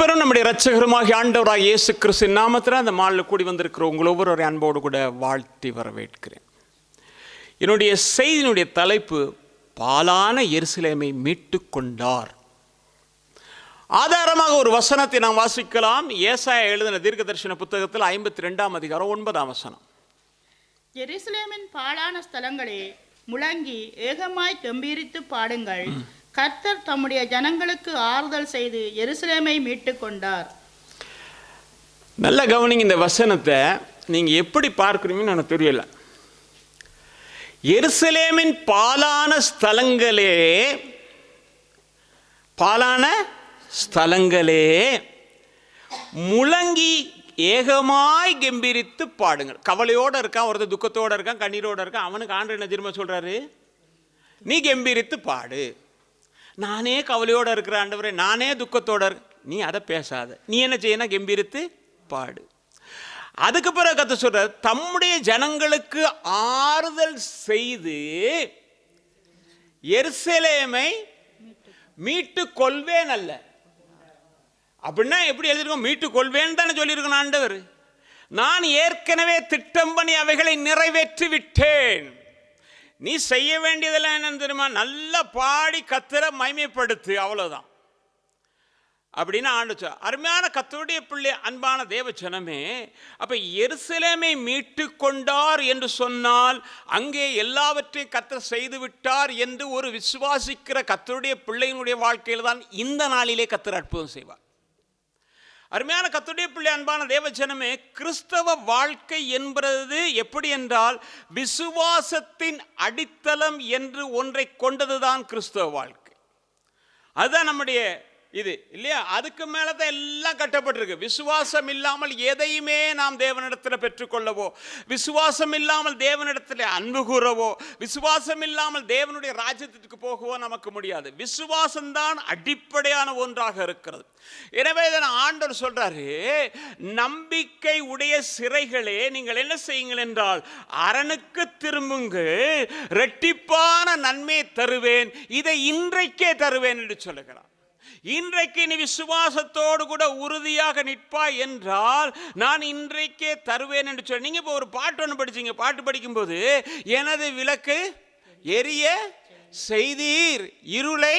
மீட்பரும் நம்முடைய இரட்சகருமாகிய ஆண்டவராகிய இயேசு கிறிஸ்துவின் நாமத்தில் அந்த மாலில் கூடி வந்திருக்கிற உங்கள் ஒவ்வொரு அன்போடு கூட வாழ்த்தி வரவேற்கிறேன். என்னுடைய செய்தியினுடைய தலைப்பு பாலான எருசலேமை மீட்டு கொண்டார். ஆதாரமாக ஒரு வசனத்தை நாம் வாசிக்கலாம். ஏசாயா எழுதின தீர்க்க தரிசன புத்தகத்தில் 52ஆம் அதிகாரம் 9ஆம் வசனம். எருசலேமின் பாழான ஸ்தலங்களே, முழங்கி ஏகமாய் கம்பீரித்து பாடுங்கள். கர்த்தர் தம்முடைய ஜனங்களுக்கு ஆறுதல் செய்து எருசலேமை மீட்டு கொண்டார். நல்ல கவனிங்க, இந்த வசனத்தை நீங்கள் எப்படி பார்க்குறீங்கன்னு எனக்கு தெரியல. எருசலேமின் பாலான ஸ்தலங்களே முழங்கி ஏகமாய் கம்பீரித்து பாடுங்கள். கவலையோடு இருக்கான், ஒருத்தர் துக்கத்தோடு இருக்கான், கண்ணீரோடு இருக்கான். அவனுக்கு ஆண்டவர் என்ன திரும்ப சொல்கிறாரு? நீ கம்பீரித்து பாடு. நானே கவலையோடு இருக்கிற ஆண்டவரே, நானே துக்கத்தோடு நீ அதை பேசாத. நீ என்ன செய்யணும்? கம்பீரித்து பாடு. அதுக்கு பிறகு கர்த்தர் சொல்றார், தம்முடைய ஜனங்களுக்கு ஆறுதல் செய்து எருசலேமை மீட்டு கொள்வேன் அல்ல. அப்படின்னா எப்படி எழுதிருக்கோம்? மீட்டு கொள்வேன் தானே சொல்லியிருக்கணும் ஆண்டவர். நான் ஏற்கனவே திட்டம் பண்ணி அவைகளை நிறைவேற்றி விட்டேன். நீ செய்ய வேண்டியதெல்லாம் என்னன்னு தெரியுமா? நல்லா பாடி கர்த்தரை மகிமைப்படுத்து, அவ்வளோதான் அப்படின்னு ஆண்டுச்சா. அருமையான கர்த்தருடைய பிள்ளை, அன்பான தேவ ஜனமே, அப்போ எருசலேமை மீட்டு கொண்டார் என்று சொன்னால் அங்கே எல்லாவற்றையும் கர்த்தர் செய்து விட்டார் என்று ஒரு விசுவாசிக்கிற கர்த்தருடைய பிள்ளையினுடைய வாழ்க்கையில் தான் இந்த நாளிலே கர்த்தர் அற்புதம் செய்வார். அருமையான கர்த்தருடைய பிள்ளை, அன்பான தேவஜனமே, கிறிஸ்தவ வாழ்க்கை என்பது எப்படி என்றால் விசுவாசத்தின் அடித்தளம் என்று ஒன்றை கொண்டதுதான் கிறிஸ்தவ வாழ்க்கை. அதுதான் நம்முடைய இது இல்லையா? அதுக்கு மேலே தான் எல்லாம் கட்டப்பட்டிருக்கு. விசுவாசம் இல்லாமல் எதையுமே நாம் தேவனிடத்தில் பெற்றுக்கொள்ளவோ, விசுவாசம் இல்லாமல் தேவனிடத்தில் அன்பு கூறவோ, விசுவாசம் இல்லாமல் தேவனுடைய ராஜ்யத்திற்கு போகவோ நமக்கு முடியாது. விசுவாசம்தான் அடிப்படையான ஒன்றாக இருக்கிறது. எனவே தான் ஆண்டவர் சொல்றாரு, நம்பிக்கை உடைய சிறைகளே, நீங்கள் என்ன செய்யுங்கள் என்றால் அரணுக்கு திரும்புங்கள், இரட்டிப்பான நன்மையை தருவேன், இதை இன்றைக்கே தருவேன் என்று சொல்லுகிறார். இன்றைக்கு நீ விசுவாசத்தோடு கூட உறுதியாக நிற்பாய் என்றால் நான் இன்றைக்கே தருவேன் என்று சொல்லி. நீங்க இப்போ ஒரு பாட்டு ஒன்று படிச்சீங்க. பாட்டு படிக்கும்போது, எனது விளக்கு எரிய செய்தீர், இருளை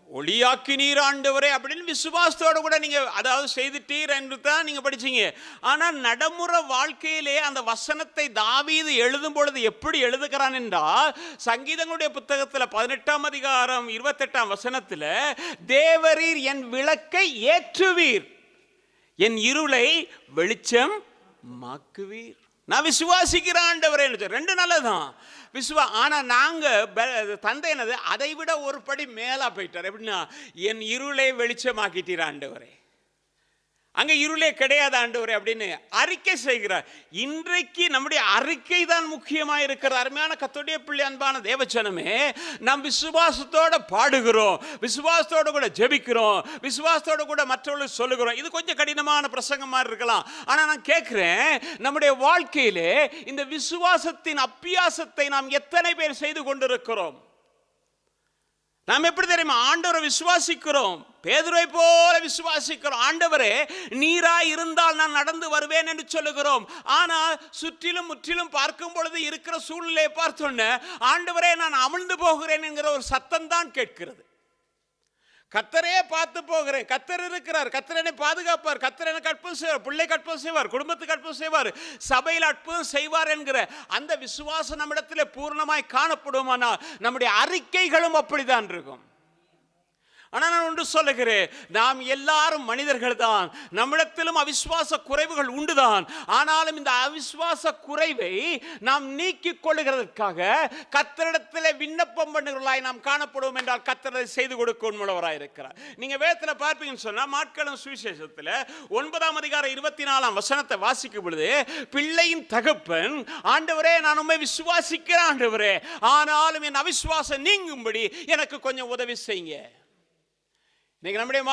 ஒளியாக்கினீர் ஆண்டவரே அப்படின்னு விசுவாசத்தோடு கூட நீங்க அதாவது செய்துட்டீர் என்று தான் நீங்க படிச்சீங்க. ஆனால் நடைமுறை வாழ்க்கையிலே அந்த வசனத்தை தாவீது எழுதும் பொழுது எப்படி எழுதுகிறான் என்றால், சங்கீதங்களுடைய புத்தகத்தில் 18ஆம் அதிகாரம் 28ஆம் வசனத்தில், தேவரீர் என் விளக்கை ஏற்றுவீர், என் இருளை வெளிச்சம் மாக்குவீர். நான் விசுவாசிக்கிற ஆண்டவரே. ரெண்டு நல்லதான் ஆனால் நாங்கள் தந்தை என்னது அதை விட ஒரு படி மேலே போயிட்டார். எப்படின்னா, என் இருளை வெளிச்சமாக்கிட்டீர் ஆண்டவரே, அங்கே இருளே கிடையாது ஆண்டவரே அப்படின்னு அறிக்கை செய்கிறார். இன்றைக்கு நம்முடைய அறிக்கை தான் முக்கியமாக இருக்கிற அருமையான கர்த்தருடைய பிள்ளை, அன்பான தேவஜனமே, நாம் விசுவாசத்தோடு பாடுகிறோம், விசுவாசத்தோடு கூட ஜெபிக்கிறோம், விசுவாசத்தோடு கூட மற்றவர்களுக்கு சொல்லுகிறோம். இது கொஞ்சம் கடினமான பிரசங்கமாக இருக்கலாம். ஆனால் நான் கேட்குறேன், நம்முடைய வாழ்க்கையிலே இந்த விசுவாசத்தின் அப்பியாசத்தை நாம் எத்தனை பேர் செய்து கொண்டிருக்கிறோம்? நாம் எப்படி தெரியுமா? ஆண்டவரை விசுவாசிக்கிறோம், பேதுருவை போல விசுவாசிக்கிறோம். ஆண்டவரே, நீராய் இருந்தால் நான் நடந்து வருவேன் என்று சொல்லுகிறோம். ஆனால் சுற்றிலும் முற்றிலும் பார்க்கும் பொழுது இருக்கிற சூழ்நிலையை பார்த்தோன்னே, ஆண்டவரே நான் அமிழ்ந்து போகிறேன் என்கிற ஒரு சத்தம் தான் கேட்கிறது. கர்த்தரே பார்த்து போகிறேன், கர்த்தர் இருக்கிறார், கர்த்தர் என்னை பாதுகாப்பார், கர்த்தர் எனக்கு அற்புதம் செய்வார், பிள்ளைக்கு அற்புதம் செய்வார், குடும்பத்துக்கு அற்புதம் செய்வார், சபையில் அற்புதம் செய்வார் என்கிற அந்த விசுவாசம் நம்மிடத்தில் பூர்ணமாய் காணப்படுமானால் நம்முடைய அறிக்கைகளும் அப்படித்தான் இருக்கும். ஆனால் நான் ஒன்று சொல்லுகிறேன், நாம் எல்லாரும் மனிதர்கள் தான், நம்மிடத்திலும் அவிசுவாச குறைவுகள் உண்டுதான். ஆனாலும் இந்த அவிசுவாச குறைவை நாம் நீக்கிக் கொள்ளுகிறதற்காக கர்த்தரிடத்தில் விண்ணப்பம் பண்ணுகிறவர்களாய் நாம் காணப்படுவோம் என்றால் கர்த்தரை செய்து கொடுக்க உண்மையுள்ளவராய் இருக்கிறார். நீங்க வேதத்தில் பார்ப்பீங்கன்னு சொன்னா, மாட்களும் சுவிசேஷத்தில் 9ஆம் அதிகாரம் 24ஆம் வசனத்தை வாசிக்கும் பொழுது, பிள்ளையின் தகப்பன், ஆண்டவரே நான் உண்மை விசுவாசிக்கிறேன் ஆண்டவரே, ஆனாலும் என் அவிசுவாசம் நீங்கும்படி எனக்கு கொஞ்சம் உதவி செய்யுங்க. இன்னைக்கு நம்முடைய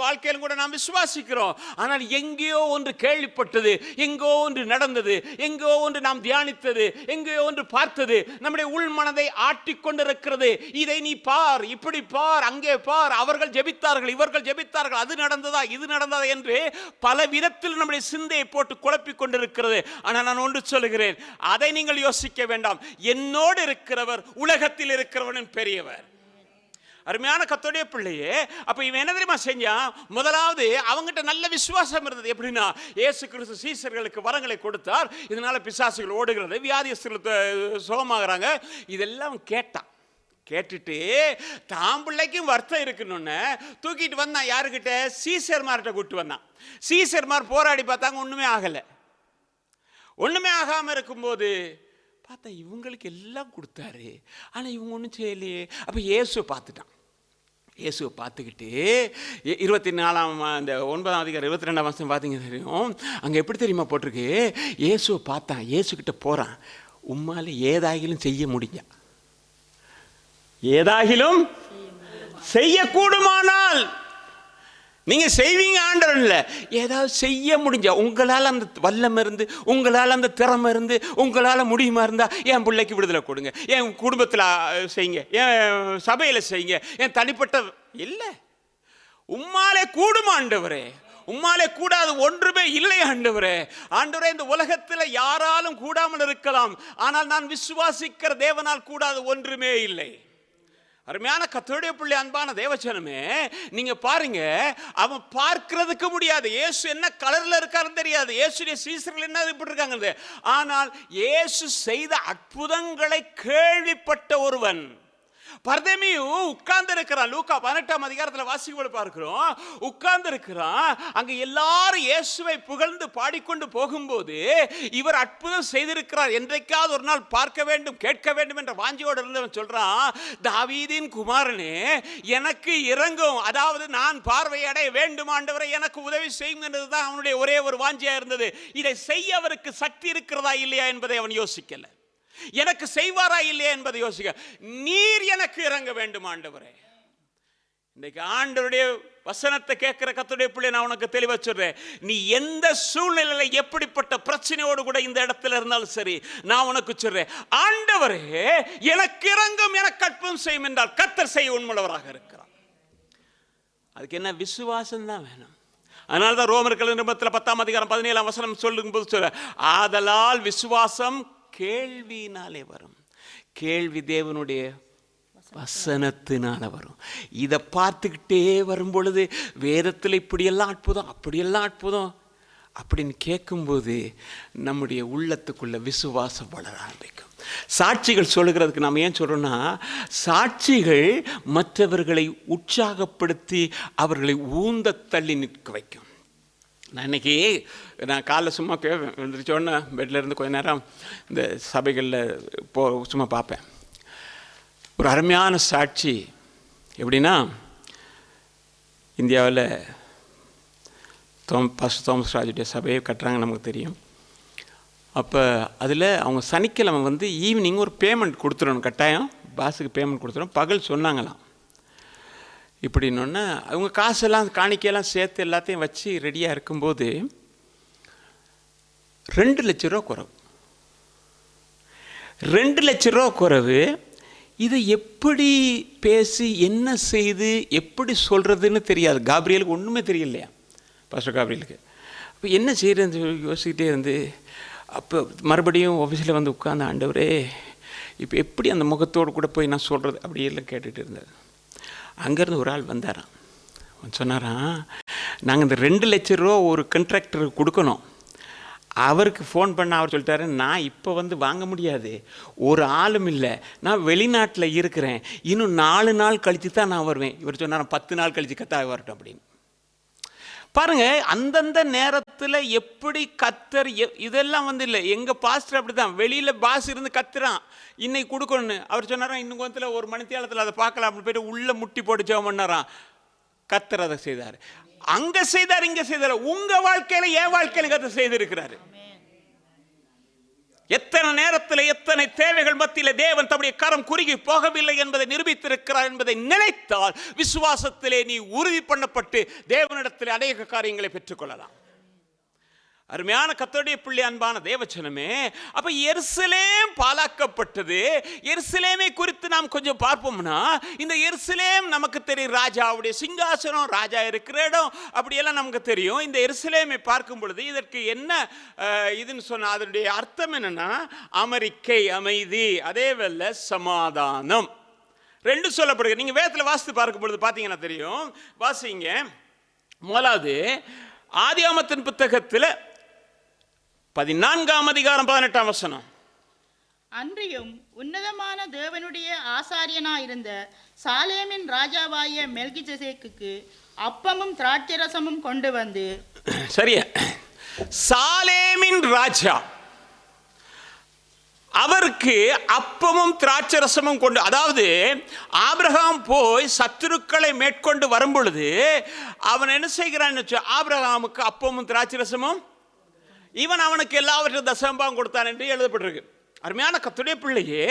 வாழ்க்கையிலும் கூட நாம் விசுவாசிக்கிறோம். ஆனால் எங்கேயோ ஒன்று கேள்விப்பட்டது, எங்கோ ஒன்று நடந்தது, எங்கோ ஒன்று நாம் தியானித்தது, எங்கோ ஒன்று பார்த்தது நம்முடைய உள் மனதை ஆட்டிக்கொண்டிருக்கிறது. இதை நீ பார், இப்படி பார், அங்கே பார், அவர்கள் ஜெபித்தார்கள், இவர்கள் ஜெபித்தார்கள், அது நடந்ததா, இது நடந்ததா என்று பல விதத்தில் நம்முடைய சிந்தையை போட்டு குழப்பிக் கொண்டிருக்கிறது. ஆனால் நான் ஒன்று சொல்லுகிறேன், அதை நீங்கள் யோசிக்க வேண்டாம். என்னோடு இருக்கிறவர் உலகத்தில் இருக்கிறவனும் பெரியவர். அருமையான கர்த்தருடைய பிள்ளையே, அப்ப இவன் என்ன தெரியுமா செஞ்சான்? முதலாவது அவங்ககிட்ட நல்ல விசுவாசம் இருந்தது. எப்படின்னா, இயேசு கிறிஸ்து சீசர்களுக்கு வரங்களை கொடுத்தார், இதனால பிசாசுகள் ஓடுகிறது, வியாதியஸ்தர்கள் சுகமாகறாங்க. இதெல்லாம் கேட்டான். கேட்டுட்டு தாம் பிள்ளைக்கும் வருத்தம் இருக்குன்னு தூக்கிட்டு வந்தான். யாருக்கிட்ட? சீசர்மார்கிட்ட கூப்பிட்டு வந்தான். சீசர்மார் போராடி பார்த்தாங்க, ஒண்ணுமே ஆகலை. ஒண்ணுமே ஆகாம இருக்கும்போது பார்த்தா இவங்களுக்கு எல்லாம் கொடுத்தாரு, ஆனால் இவங்க ஒன்றும் செய்யலையே. அப்போ இயேசுவை பார்த்துட்டான். இயேசுவை பார்த்துக்கிட்டு 24 அந்த 9ஆம் அதிகாரம் 22ஆம் வசனம் பார்த்தீங்க தெரியும். அங்கே எப்படி தெரியுமா போட்டிருக்கு? இயேசுவை பார்த்தான், இயேசுக்கிட்ட போகிறான். உம்மால் ஏதாகிலும் செய்ய முடிஞ்சா, ஏதாகிலும் செய்யக்கூடுமானால் நீங்க செய்வீங்க ஆண்டவர் இல்லை, ஏதாவது செய்ய முடிஞ்சா, உங்களால் அந்த வல்லம் இருந்து, உங்களால் அந்த திறமை இருந்து, உங்களால் முடியுமா இருந்தா என் பிள்ளைக்கு விடுதலை கொடுங்க, என் குடும்பத்தில் செய்யுங்க, என் சபையில் செய்யுங்க, என் தனிப்பட்ட இல்லை. உம்மாலே கூடும் ஆண்டவரே, உம்மாலே கூடாது ஒன்றுமே இல்லை ஆண்டவரே. ஆண்டவரே, இந்த உலகத்தில் யாராலும் கூடாமல் இருக்கலாம், ஆனால் நான் விசுவாசிக்கிற தேவனால் கூடாது ஒன்றுமே இல்லை. அருமையான கர்த்தருடைய பிள்ளை, அன்பான தேவச்சனமே, நீங்க பாருங்க, அவன் பார்க்கிறதுக்கு முடியாது. இயேசு என்ன கலர்ல இருக்காருன்னு தெரியாது, இயேசுடைய சீசர்கள் என்ன இப்படி இருக்காங்க. ஆனால் இயேசு செய்த அற்புதங்களை கேள்விப்பட்ட ஒருவன் பர்தேமியு உட்கார்ந்து இருக்கிறான். லூக்கா 18ஆம் அதிகாரத்தில் வாசிக்கும்போது பார்க்கிறோம், உட்கார்ந்து இருக்கிறான். அங்க எல்லாரும் இயேசுவை புகழ்ந்து பாடிக்கொண்டு போகும்போது இவர் அற்புதம் செய்திருக்கிறார், என்றைக்காவது ஒரு நாள் பார்க்க வேண்டும், கேட்க வேண்டும் என்ற வாஞ்சியோடு இருந்தவன் சொல்றான், தாவீதின் குமாரனே எனக்கு இரங்கும், அதாவது நான் பார்வையடைய வேண்டும் ஆண்டவரை, எனக்கு உதவி செய்யும் என்றதுதான் அவனுடைய ஒரே ஒரு வாஞ்சியா இருந்தது. இதை செய்ய அவருக்கு சக்தி இருக்கிறதா இல்லையா என்பதை அவன் யோசிக்கல, எனக்கு செய்வாரா இல்லையா என்பதை யோசிக்க. நீர் எனக்கு இறங்க வேண்டும் ஆண்டவரே. இன்னைக்கு ஆண்டவருடைய வசனத்தை கேட்கிற கர்த்தருடைய பிள்ளை, நான் உனக்கு தெளிவா சொல்றேன், நீ எந்த சூழ்நிலையில எப்படிப்பட்ட பிரச்சனையோடு கூட இந்த இடத்துல இருந்தாலும் சரி, நான் உனக்கு சொல்றேன், ஆண்டவரே எனக்கு இறங்கும், எனக்கு அற்புதம் செய்யும் என்றால் கர்த்தர் செய்ய உண்மையுள்ளவராக இருக்கிறார். அதுக்கு என்ன? விசுவாசம் தான் வேணும். அதனால்தான் ரோமர்கள் நிருபத்தில் 10ஆம் அதிகாரம் 17ஆம் வசனம் சொல்லும்போது சொல்ற, ஆதலால் விசுவாசம் கேள்வியினாலே வரும், கேள்வி தேவனுடைய வசனத்தினால வரும். இதை பார்த்துக்கிட்டே வரும் பொழுது வேதத்தில் இப்படியெல்லாம் அற்புதம், அப்படியெல்லாம் அற்புதம் அப்படின்னு கேட்கும்போது நம்முடைய உள்ளத்துக்குள்ள விசுவாசம் வளர ஆரம்பிக்கும். சாட்சிகள் சொல்லுகிறதுக்கு நாம் ஏன் சொல்றோம்னா, சாட்சிகள் மற்றவர்களை உற்சாகப்படுத்தி அவர்களை ஊந்த தள்ளி நிற்க வைக்கும். நான் காலைல சும்மா எழுந்திரிச்சோடனே பெட்டில் இருந்து கொஞ்ச நேரம் இந்த சபைகளில் சும்மா பார்ப்பேன். ஒரு அருமையான சாட்சி எப்படின்னா, இந்தியாவில் பாஸ்டர் தாமஸ் ராஜுடைய சபையை கட்டுறாங்க, நமக்கு தெரியும். அப்போ அதில் அவங்க சனிக்கிழமை ஈவினிங் ஒரு பேமெண்ட் கொடுத்துடணும், கட்டாயம் பாஸுக்கு பேமெண்ட் கொடுத்துடணும். பகல் சொன்னாங்களாம். இப்படின்னொன்னே அவங்க காசெல்லாம் காணிக்கையெல்லாம் சேர்த்து எல்லாத்தையும் வச்சு ரெடியாக இருக்கும்போது 2 லட்ச ரூபா குறைவு. 2 லட்ச ரூபா குறைவு. இதை எப்படி பேசி என்ன செய்து எப்படி சொல்கிறதுன்னு தெரியாது. காப்ரியலுக்கு ஒன்றுமே தெரியலையா, பாஸ்டர் காப்ரியலுக்கு. அப்போ என்ன செய்கிறேன்னு யோசிக்கிட்டே இருந்து, அப்போ மறுபடியும் ஆஃபீஸில் உட்கார்ந்து, ஆண்டவரே இப்போ எப்படி அந்த முகத்தோடு கூட போய் நான் சொல்கிறது அப்படியெல்லாம் கேட்டுகிட்டு இருந்தேன். அங்கேருந்து ஒரு ஆள் வந்தாராம். சொன்னாராம், நாங்கள் இந்த 2 லட்ச ரூபா ஒரு கான்ட்ராக்டருக்கு கொடுக்கணும். அவருக்கு ஃபோன் பண்ண அவர் சொல்லிட்டாரு, நான் இப்போ வாங்க முடியாது, ஒரு ஆளும் இல்லை, நான் வெளிநாட்டில் இருக்கிறேன், இன்னும் 4 நாள் கழித்து தான் நான் வருவேன். இவர் சொன்னார் 10 நாள் கழித்து கத்தாவே வரட்டும் அப்படின்னு. பாருங்க, அந்தந்த நேரத்தில் எப்படி கத்தர் இதெல்லாம் இல்லை. எங்கள் பாஸ்டர் அப்படி தான், வெளியில் பாஸ் இருந்து கத்துறான், இன்னைக்கு கொடுக்கணும்னு. அவர் சொன்னாராம், இன்னும் கொஞ்சத்தில் ஒரு மணித்தியாலத்தில் அதை பார்க்கலாம் அப்படின்னு போய்ட்டு உள்ளே முட்டி போட்டு ஜெபம் பண்ணாராம். கத்தர் அதை செய்தார், அங்கே செய்தார், இங்கே செய்தார். உங்கள் வாழ்க்கையில் என் வாழ்க்கையில் கத்தர் செய்திருக்கிறாரு. எத்தனை நேரத்தில் எத்தனை தேவைகள் மத்தியில் தேவன் தம்முடைய கரம் குறுகி போகவில்லை என்பதை நிரூபித்திருக்கிறார் என்பதை நினைத்தால் விசுவாசத்திலே நீ உறுதி பண்ணப்பட்டு தேவனிடத்தில் அநேக காரியங்களை பெற்றுக்கொள்ளலாம். அருமையான கர்த்தருடைய பிள்ளை, அன்பான தேவச்சனமே, அப்ப எருசலேம் பாழாக்கப்பட்டது. எருசலேமை குறித்து நாம் கொஞ்சம் பார்ப்போம்னா, இந்த எருசலேம் நமக்கு தெரியும், ராஜாவுடைய சிங்காசனம், ராஜா இருக்கிற இடம், அப்படியெல்லாம் நமக்கு தெரியும். இந்த எருசலேமை பார்க்கும் பொழுது இதற்கு என்ன இதுன்னு சொன்ன அதனுடைய அர்த்தம் என்னன்னா, அமெரிக்கை, அமைதி, அதே வேளை சமாதானம், ரெண்டு சொல்லப்படுகிறது. நீங்க வேதத்தில் வாசித்து பார்க்கும் பொழுது பார்த்தீங்கன்னா தெரியும். வாசிங்க. முதலாவது ஆதியாகமத்தின் புத்தகத்தில் 14ஆம் அதிகாரம் 18ஆம் வசனம். அன்றியும் உன்னதமான தேவனுடைய ஆசாரியனாயிருந்த சாலேமின் ராஜாவாகிய மெல்கிசேதேக்குக்கு அப்பமும் திராட்சரசமும் கொண்டு வந்து. சரியா, சாலேமின் ராஜா அவருக்கு அப்பமும் திராட்சரசமும் கொண்டு, அதாவது ஆபிரகாம் போய் சத்துருக்களை மேற்கொண்டு வரும் பொழுது அவன் என்ன செய்கிறான்? ஆபிரகாமுக்கு அப்பமும் திராட்சரசமும், இவன் அவனுக்கு எல்லாவற்றையும் தசமபாகம் கொடுத்தான் என்று எழுதப்பட்டிருக்கு. அருமையான கர்த்தருடைய பிள்ளையே,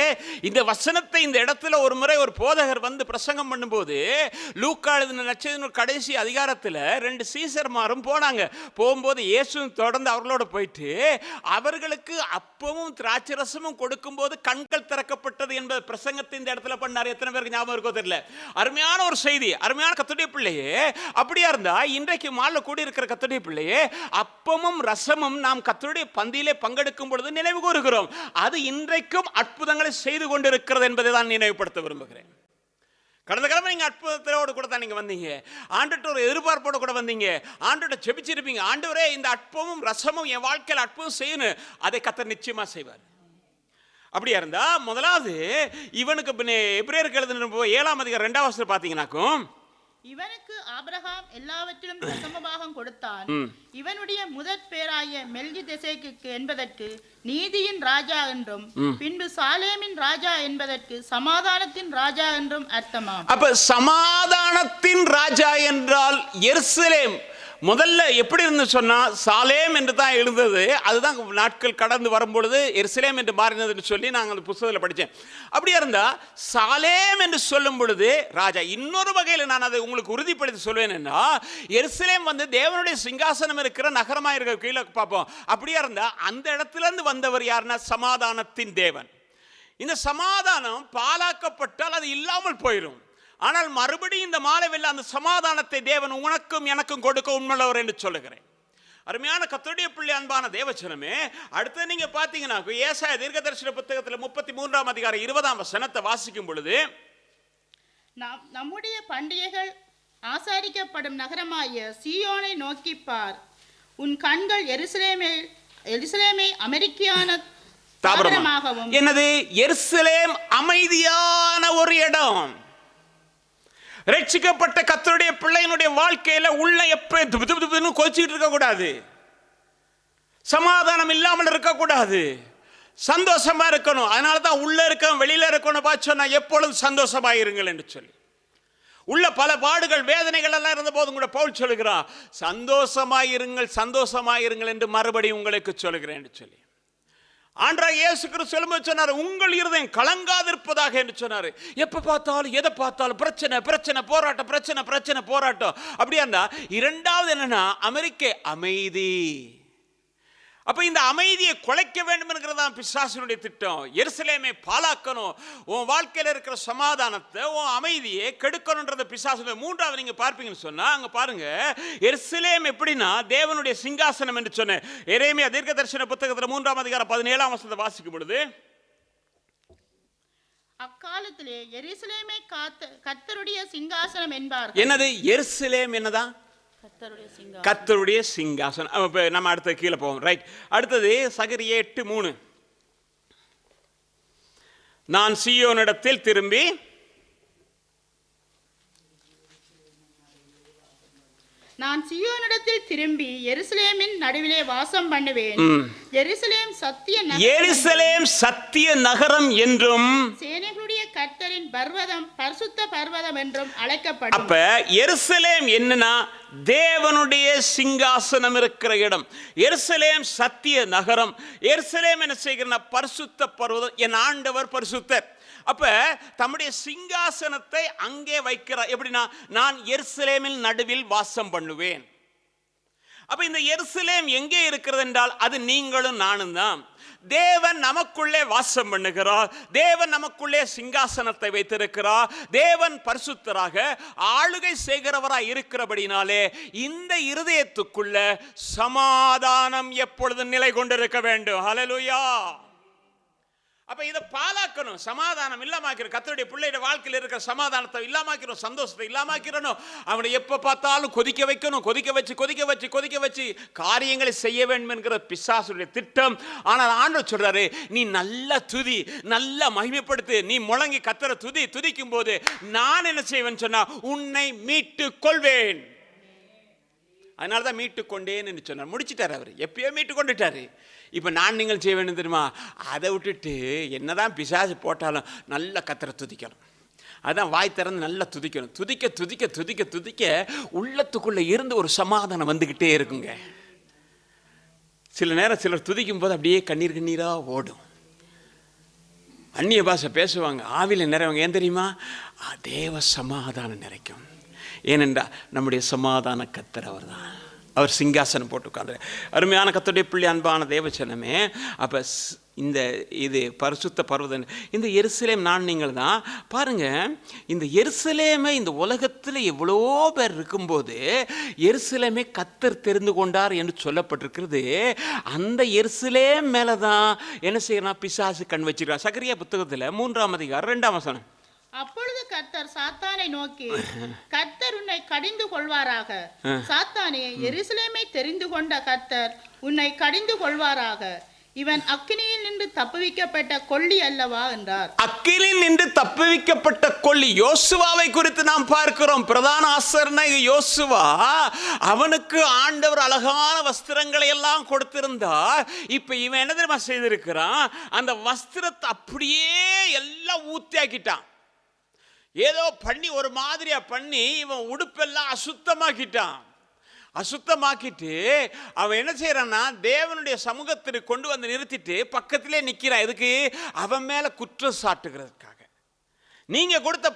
இந்த வசனத்தை இந்த இடத்துல ஒரு முறை ஒரு போதகர் வந்து பிரசங்கம் பண்ணும்போது, லூக்கா எழுதின நட்சத்திர கடைசி அதிகாரத்தில் 2 சீசர்மாரும் போனாங்க. போகும்போது இயேசு தொடர்ந்து அவர்களோட போயிட்டு அவர்களுக்கு அப்பமும் திராட்சரசமும் கொடுக்கும்போது கண்கள் திறக்கப்பட்டது என்பது பிரசங்கத்தை இந்த இடத்துல பண்ணார். எத்தனை பேருக்கு ஞாபகம் இருக்கோ தெரியல. அருமையான ஒரு செய்தி. அருமையான கர்த்தருடைய பிள்ளையே, அப்படியா இருந்தா இன்றைக்கு மாலை கூடி இருக்கிற கர்த்தருடைய பிள்ளையே, அப்பமும் ரசமும் நாம் கர்த்தருடைய பந்தியிலே பங்கெடுக்கும் பொழுது நினைவு கூறுகிறோம். அது இன்றைக்கும் அற்புதங்களை செய்து கொண்டிருக்கிறது என்பதை தான் நினைவுபடுத்த விரும்புகிறேன். கடந்த கிழமை நீங்க அற்புதத்தோடு கூட தான் நீங்க வந்தீங்க. ஆண்டவர்ட்ட ஒரு எதிர்பார்ப்போடு கூட வந்தீங்க. ஆண்டவர்ட்ட ஜெபிச்சிருப்பீங்க, ஆண்டவரே இந்த அற்பமும் ரசமும் என் வாழ்க்கையில் அற்புதம் செய்யணும். அதை கர்த்தர் நிச்சயமா செய்வார். அப்படியா இருந்தா முதலாவது இவனுக்கு எபிரேயருக்கு எழுதின 7ஆம் அதிகாரம் 2ஆம் வசனம் பார்த்தீங்கன்னாக்கும், இவனுக்கு ஆபிரகாம் எல்லாவற்றிலும் தசமபாகம் கொடுத்தான். இவனுடைய முதற் பேராகிய மெல்கிசேதேக்கு என்பதற்கு நீதியின் ராஜா என்றும், பின்பு சாலேமின் ராஜா என்பதற்கு சமாதானத்தின் ராஜா என்றும் அர்த்தமாம். அப்ப சமாதானத்தின் ராஜா என்றால் எருசலேம் முதல்ல எப்படி இருந்து சொன்னா சாலேம் என்று தான் எழுந்தது. அதுதான் நாட்கள் கடந்து வரும்பொழுது எருசலேம் என்று மாறினதுன்னு சொல்லி நாங்கள் அந்த புத்தகத்தில் படித்தேன். அப்படியா இருந்தா சாலேம் என்று சொல்லும் பொழுது ராஜா. இன்னொரு வகையில் நான் அதை உங்களுக்கு உறுதிப்படுத்தி சொல்வேன். என்ன, எருசலேம் வந்து தேவனுடைய சிங்காசனம் இருக்கிற நகரமாக இருக்க கீழே பார்ப்போம். அப்படியா இருந்தா அந்த இடத்துல இருந்து வந்தவர் யாருன்னா சமாதானத்தின் தேவன். இந்த சமாதானம் பாழாக்கப்பட்டால் அது இல்லாமல் போயிடும். ஆனால் மறுபடியும் இந்த மாலையில் அந்த சமாதானத்தை தேவன் உனக்கும் எனக்கும் கொடுக்க உண்மையுள்ளவர் என்று சொல்லுகிறேன். அருமையான கர்த்தருடைய பிள்ளை, அன்பான தேவச்சனமே, அடுத்து நீங்க பாத்தீங்கன்னா ஏசாயா தீர்க்கதரிசன புத்தகத்தில் 33ஆம் அதிகாரம் 20ஆம் வசனத்தை வாசிக்கும் பொழுது, நம்முடைய பண்டிகைகள் ஆசாரிக்கப்படும் நகரமாகிய சீயோனை நோக்கி பார், உன் கண்கள் எருசலேமை அமெரிக்கான தாவரமாகவும். என்னது எருசலேம்? அமைதியான ஒரு இடம். ரட்சிக்கப்பட்ட கர்த்தருடைய பிள்ளையினுடைய வாழ்க்கையில உள்ள எப்ப கொச்சிட்டு இருக்க கூடாது, சமாதானம் இல்லாமல் இருக்க கூடாது, சந்தோஷமா இருக்கணும். அதனாலதான் உள்ள இருக்க வெளியில இருக்கணும் சொன்னா எப்பொழுதும் சந்தோஷமா இருங்கள் என்று சொல்லி. உள்ள பல பாடுகள் வேதனைகள் எல்லாம் இருந்த போதும் கூட பவுல் சொல்லுகிறார், சந்தோஷமாயிருங்கள் சந்தோஷமாயிருங்கள் என்று மறுபடியும் உங்களுக்கு சொல்லுகிறேன் என்று சொல்லி. ஆண்டவராகிய இயேசு கிறிஸ்து சொல்லும்போது சொன்னார், உங்கள் இருதயம் கலங்காதிருப்பதாக என்று சொன்னார். எப்ப பார்த்தாலும் எதை பார்த்தாலும் பிரச்சனை பிரச்சனை போராட்டம், பிரச்சனை பிரச்சனை போராட்டம். அப்படியா இருந்தா இரண்டாவது என்னன்னா அமெரிக்க அமைதி. அப்ப இந்த அமைதியை குலைக்க வேண்டும் என்கிறதான் பிசாசினுடைய திட்டம். எருசலேமை பாழாக்கணும், உன் வாழ்க்கையில் இருக்கிற சமாதானத்தை, உன் அமைதியை கெடுக்கணும்ன்றத பிசாசு. மூன்றாவது நீங்க பார்ப்பீங்கன்னு சொன்னா அங்க பாருங்க, எருசலேம் எப்படின்னா தேவனுடைய சிங்காசனம் என்று சொன்ன எரேமியா தீர்க்கதரிசன புத்தகத்தில் 3ஆம் அதிகாரம் 17ஆம் வசனத்தை வாசிக்கும் பொழுது, அக்காலத்திலே எருசலேமை கர்த்தருடைய சிங்காசனம் என்பார். என்னது எருசலேம்? என்னதான்? கர்த்தருடைய சிங்காசனம். நம்ம அடுத்த கீழே போவோம். ரைட். அடுத்தது சகரியா 8:3. நான் சீயோனிடத்தில் திரும்பி எருசலேமின் நடுவிலே வாசம் பண்ணுவேன். எருசலேம் சத்திய நகரம் என்றும் சேனைகளுடைய கர்த்தரின் பர்வதம் பரிசுத்த பர்வதம் என்றும் அழைக்கப்படும். அப்ப எருசலேம் என்னன்னா தேவனுடைய சிங்காசனம் இருக்கிற இடம். எருசலேம் சத்திய நகரம். எருசலேம் என்ன செய்கிறனா பரிசுத்த பர்வதம். என் ஆண்டவர் பரிசுத்தர். அப்ப தம்முடைய சிங்காசனத்தை அங்கே வைக்கிறார். எப்படின்னா, நான் எருசலேமில் நடுவில் வாசம் பண்ணுவேன். அப்ப இந்த எருசலேம் எங்கே இருக்கிறது என்றால் அது நீங்களும் நானும் தான். தேவன் நமக்குள்ளே வாசம் பண்ணுகிறார். தேவன் நமக்குள்ளே சிங்காசனத்தை வைத்திருக்கிறார். தேவன் பரிசுத்தராக ஆளுகை செய்கிறவராய் இருக்கிறபடினாலே இந்த இருதயத்துக்குள்ள சமாதானம் எப்பொழுதும் நிலை கொண்டிருக்க வேண்டும். ஹல்லேலூயா. அப்ப இதை பாலாக்கணும். சமாதானம் இல்லாமக்கிறோம். கர்த்தருடைய பிள்ளைയുടെ வாழ்க்கையில் இருக்கிற சமாதானத்தை இல்லாமக்கிறோம். சந்தோஷத்தை இல்லாமக்கிறணும். அவனை எப்ப பார்த்தாலும் கொதிக்க வைக்கணும். கொதிக்க வச்சு காரியங்களை செய்ய வேண்டும் என்கிற பிசாசுடைய திட்டம். ஆனால் ஆண்டவர் சொல்றாரு, நீ நல்ல துதி, நல்ல மகிமைப்படுத்து. நீ முழங்கி கர்த்தரை துதிக்கும் போது நான் என்ன செய்வேன் சொன்னா, உன்னை மீட்டு கொள்வேன். அதனால தான் மீட்டு கொண்டேன் என்று சொன்னார். முடிச்சிட்டார். அவர் எப்பயோ மீட்டு கொண்டுட்டாரு. இப்போ நீங்கள் செய்ய வேண்டும் தெரியுமா? அதை விட்டுட்டு என்னதான் பிசாசு போட்டாலும் நல்ல கர்த்தரை துதிக்கணும். அதான் வாய் திறந்து நல்லா துதிக்கணும். துதிக்க உள்ளத்துக்குள்ளே இருந்து ஒரு சமாதானம் வந்துக்கிட்டே இருக்குங்க. சில நேரம் சிலர் துதிக்கும் போது அப்படியே கண்ணீராக ஓடும். அந்நிய பாஷை பேசுவாங்க, ஆவியில் நிறைவாங்க. ஏன் தெரியுமா? தேவ சமாதானம் நிறைக்கும். ஏனென்றால் நம்முடைய சமாதான கர்த்தர் அவர் தான். அவர் சிங்காசனம் போட்டு உட்கார்ந்து. அருமையான கர்த்தருடைய பிள்ளை, அன்பான தேவச்சனமே, அப்போ இது பரிசுத்த பர்வதம். இந்த எருசலேம் நீங்கள் தான். பாருங்க, இந்த எருசலேமை இந்த உலகத்தில் எவ்வளோ பேர் இருக்கும்போது எருசலேமை கர்த்தர் தெரிந்து கொண்டார் என்று சொல்லப்பட்டிருக்கிறது. அந்த எருசலேம் மேலே தான் என்ன செய்யறான்? பிசாசு கண் வச்சிருக்கான். சகரியா புத்தகத்தில் 3ஆம் அதிகாரம் 2ஆம் வசனம். அப்பொழுது கர்த்தர் சாத்தானை நோக்கி, கர்த்தர் உன்னை கடிந்து கொள்வாராக. சாத்தானே, எருசலேமை தெரிந்து கொண்ட கர்த்தர் உன்னை கடிந்து கொள்வாராக. இவன் அக்கினியில் நின்று தப்புவிக்கப்பட்ட கொள்ளி அல்லவா என்றார். அக்கினியில் நின்று தப்புவிக்கப்பட்ட கொள்ளி. யோசுவாவை குறித்து நாம் பார்க்கிறோம். பிரதான ஆசாரியனாகிய யோசுவா, அவனுக்கு ஆண்டவர் அழகான வஸ்திரங்களை எல்லாம் கொடுத்திருந்தார். இப்ப இவன் என்ன தெரியுமா செய்திருக்கிறான்? அந்த வஸ்திரத்தை அப்படியே எல்லாம் ஊத்தியாக்கிட்டான். ஏதோ பண்ணி ஒரு மாதிரியா பண்ணி இவன் உடுப்பெல்லாம் அசுத்தமாக்கிட்டு அவன் என்ன செய்யறான்னா, தேவனுடைய சமூகத்திற்கு கொண்டு வந்து நிறுத்திட்டு பக்கத்திலே நிற்கிறான். எதுக்கு? அவன் மேல குற்றம் சாட்டுகிறதுக்காக. நீங்க கொடுத்த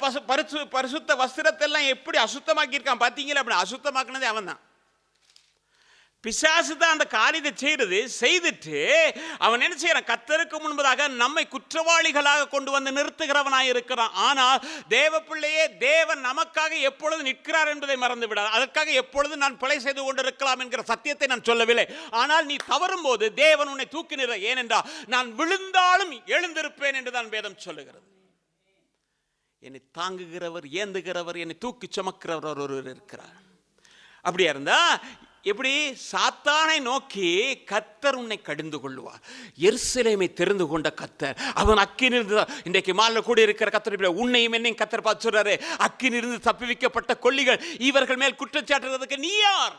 பரிசுத்த வஸ்திரத்தை எல்லாம் எப்படி அசுத்தமாக்கி இருக்கான் பாத்தீங்களா? அப்படி அசுத்தமாக்குனதே அவன் தான். பிசாசு தான் அந்த காரியத்தை செய்துட்டு அவன் என்ன செய்யறான்? கர்த்தருக்கு முன்பதாக நம்மை குற்றவாளிகளாக கொண்டு வந்து நிறுத்துகிறவனாய் இருக்கிறான். ஆனால் தேவ பிள்ளையே, தேவன் நமக்காக எப்பொழுது நிற்கிறார் என்பதை மறந்து விடாது. அதற்காக எப்பொழுது நான் பிழை செய்து கொண்டிருக்கலாம் என்கிற சத்தியத்தை நான் சொல்லவில்லை. ஆனால் நீ தவறும் போது தேவன் உன்னை தூக்கி நிற. ஏனென்றால் நான் விழுந்தாலும் எழுந்திருப்பேன் என்றுதான் வேதம் சொல்லுகிறது. என்னை தாங்குகிறவர், ஏந்துகிறவர், என்னை தூக்கி சுமக்கிறவர் ஒருவர் இருக்கிறார். அப்படியா இருந்தா எப்படி? சாத்தானை நோக்கி கர்த்தர் உன்னை கடிந்து கொள்வார். எருசலேமை தெரிந்து கொண்ட கர்த்தர், அவன் அக்கினிருந்து, இன்றைக்கு மாலையில் கூட இருக்கிற கர்த்தர் உன்னையும் என்னையும் கர்த்தர் பார்த்து சொல்றாரு, அக்கினிருந்து தப்புவிக்கப்பட்ட கொள்ளிகள், இவர்கள் மேல் குற்றச்சாட்டுறதுக்கு நீ யார்?